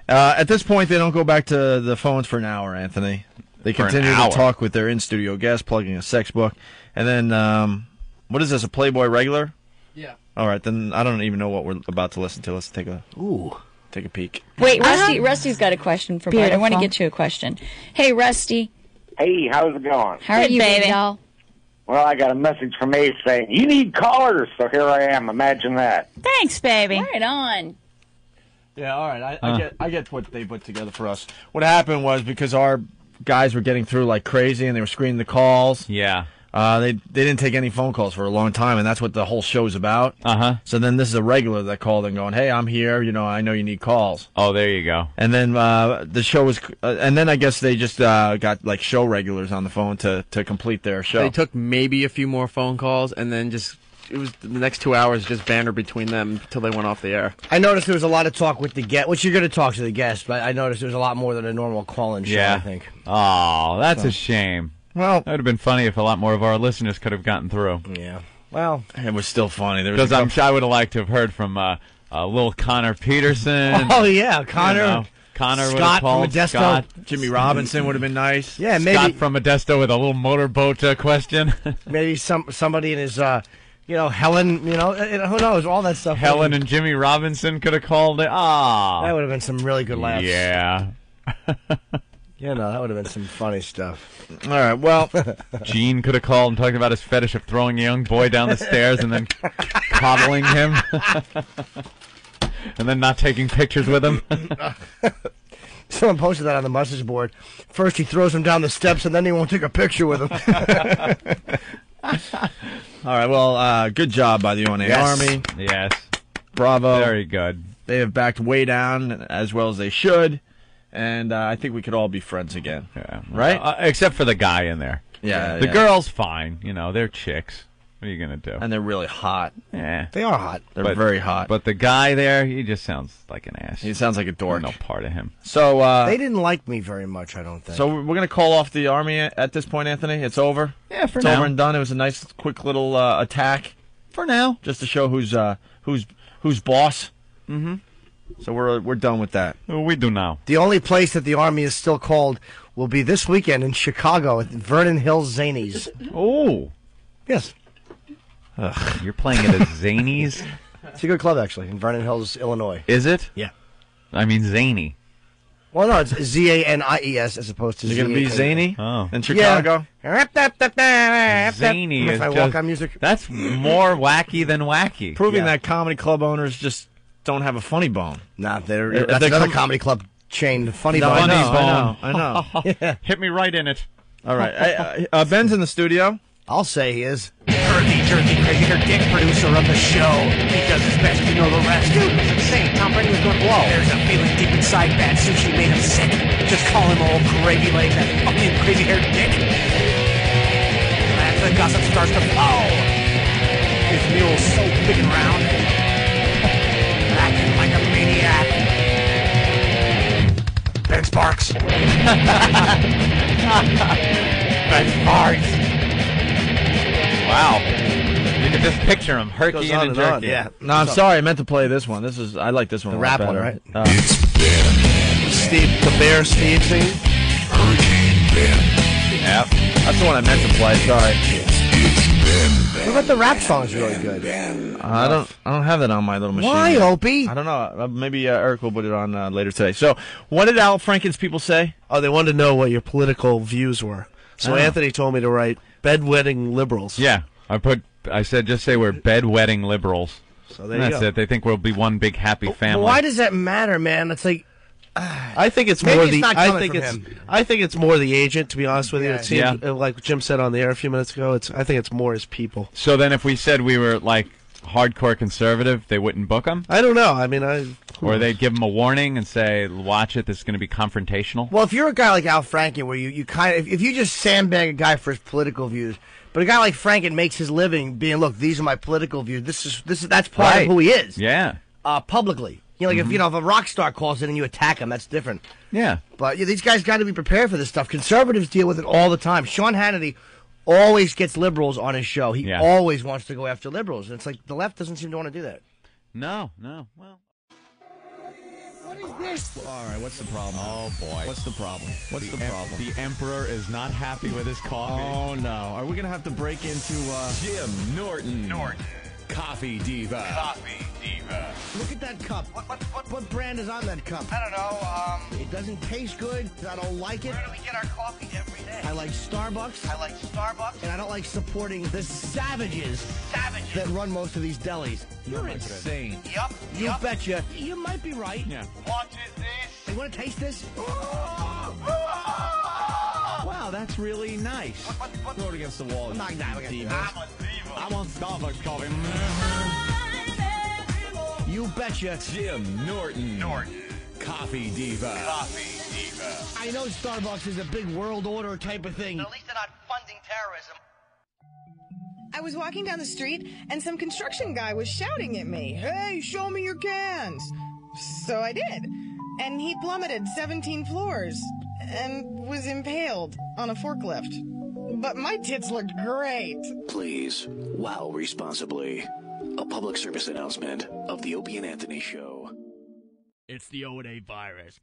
At this point, they don't go back to the phones for an hour, Anthony. They continue to talk with their in-studio guest, plugging a sex book. And then, what is this, a Playboy regular? Yeah. All right, then I don't even know what we're about to listen to. Let's take a peek. Wait, Rusty's got a question for Bart. I want to get you a question. Hey, Rusty. Hey, how's it going? How are you, baby doll? Well, I got a message from Ace saying, you need callers, so here I am. Imagine that. Thanks, baby. Right on. Yeah, all right. I get what they put together for us. What happened was because our guys were getting through like crazy and they were screening the calls. Yeah. They didn't take any phone calls for a long time, and that's what the whole show's about. So then this is a regular that called and going, "Hey, I'm here. I know you need calls." Oh, there you go. And then the show was, and then I guess they just got like show regulars on the phone to complete their show. They took maybe a few more phone calls, and then it was the next 2 hours just banter between them until they went off the air. I noticed there was a lot of talk with the guest, which you're going to talk to the guest, but I noticed there was a lot more than a normal call-in show, I think. Oh, that's a shame. Well, that would have been funny if a lot more of our listeners could have gotten through. Yeah. Well, it was still funny. Because I'm sure I would have liked to have heard from little Connor Peterson. Oh, yeah, Connor. Connor would Scott have called. from Modesto. Scott. Jimmy Robinson would have been nice. Yeah, maybe. Scott from Modesto with a little motorboat question. Maybe somebody in his, Helen, who knows, all that stuff. Helen and Jimmy Robinson could have called it. Ah, that would have been some really good laughs. Yeah. That would have been some funny stuff. All right, well, Gene could have called and talked about his fetish of throwing a young boy down the stairs and then coddling him. And then not taking pictures with him. Someone posted that on the message board. First he throws him down the steps and then he won't take a picture with him. All right, well, good job by the ONA Army. Yes. Bravo. Very good. They have backed way down as well as they should. And I think we could all be friends again. Yeah. Right? Except for the guy in there. Yeah. The girl's fine. They're chicks. What are you going to do? And they're really hot. Yeah. They are hot. They're very hot. But the guy there, he just sounds like an ass. He sounds like a dork. No part of him. So they didn't like me very much, I don't think. So we're going to call off the Army at this point, Anthony? It's over? Yeah, for it's now. It's over and done. It was a nice, quick little attack. For now. Just to show who's boss. Mm-hmm. So we're done with that. We do now. The only place that the Army is still called will be this weekend in Chicago at Vernon Hills Zanies. Oh. Yes. Ugh, you're playing it at Zanies? It's a good club, actually, in Vernon Hills, Illinois. Is it? Yeah. I mean zany. Well, no, it's Zanies as opposed to You're going to be zany in Zany Chicago? If I walk on music. That's more wacky than wacky. Proving that comedy club owners just don't have a funny bone. Nah, that's another comedy club chain, Funny Bone. I know. Yeah. Hit me right in it. All right. Ben's in the studio. I'll say he is. Jerky, crazy hair dick producer of the show. He does his best, you know the rest. Dude, it's insane. Tom Brady was going to blow. There's a feeling deep inside bad sushi made him sick. Just call him old gravy leg, that fucking crazy hair dick. As the gossip starts to flow. His mule's so big and round. Acting like a maniac. Ben Sparks. Ben Sparks. Wow. You can just picture him, herky and jerky. Yeah. No, I'm sorry. I meant to play this one. I like this one. The a lot rap one, better. right? Steve, the Bear Steve singing? Hurricane Ben. Yep. That's the one I meant to play. Sorry. What about the rap song's really good? I don't have that on my little machine. Why, Opie? I don't know. Maybe Eric will put it on later today. So, what did Al Franken's people say? Oh, they wanted to know what your political views were. So Anthony told me to write bedwetting liberals. Yeah. I said just say we're bedwetting liberals. So there you That's go. it. They think we'll be one big happy family. But why does that matter, man? It's like I think it's maybe more it's the not I coming think from it's him. I think it's more the agent, to be honest with you. Yeah. It seems like Jim said on the air a few minutes ago, I think it's more his people. So then if we said we were like hardcore conservative, they wouldn't book them? I don't know. I mean, Or they'd give them a warning and say, watch it, this is going to be confrontational? Well, if you're a guy like Al Franken, where you kind of, if you just sandbag a guy for his political views, but a guy like Franken makes his living being, look, these are my political views. That's part of who he is. Yeah. Publicly. If if a rock star calls in and you attack him, that's different. Yeah. But these guys got to be prepared for this stuff. Conservatives deal with it all the time. Sean Hannity always gets liberals on his show. He always wants to go after liberals. And it's like the left doesn't seem to want to do that. No. Well. What is this? All right, what's the problem? Oh, boy. What's the problem? What's the problem? The Emperor is not happy with his coffee. Oh, no. Are we going to have to break into... Jim Norton. Coffee Diva. Look at that cup. What brand is on that cup? I don't know. It doesn't taste good. I don't like it. Where do we get our coffee every day? I like Starbucks. I like Starbucks. And I don't like supporting the savages that run most of these delis. You're insane. Yup. You betcha. You might be right. Yeah. What is this? You want to taste this? Wow, that's really nice. Throw it against the wall. I'm not I'm a diva. I want Starbucks coffee. You betcha. Jim Norton. Coffee Diva. I know Starbucks is a big world order type of thing. At least they're not funding terrorism. I was walking down the street, and some construction guy was shouting at me, "Hey, show me your cans!" So I did. And he plummeted 17 floors and was impaled on a forklift. But my tits looked great. Please, wow responsibly. A public service announcement of the Opie and Anthony Show. It's the O&A virus.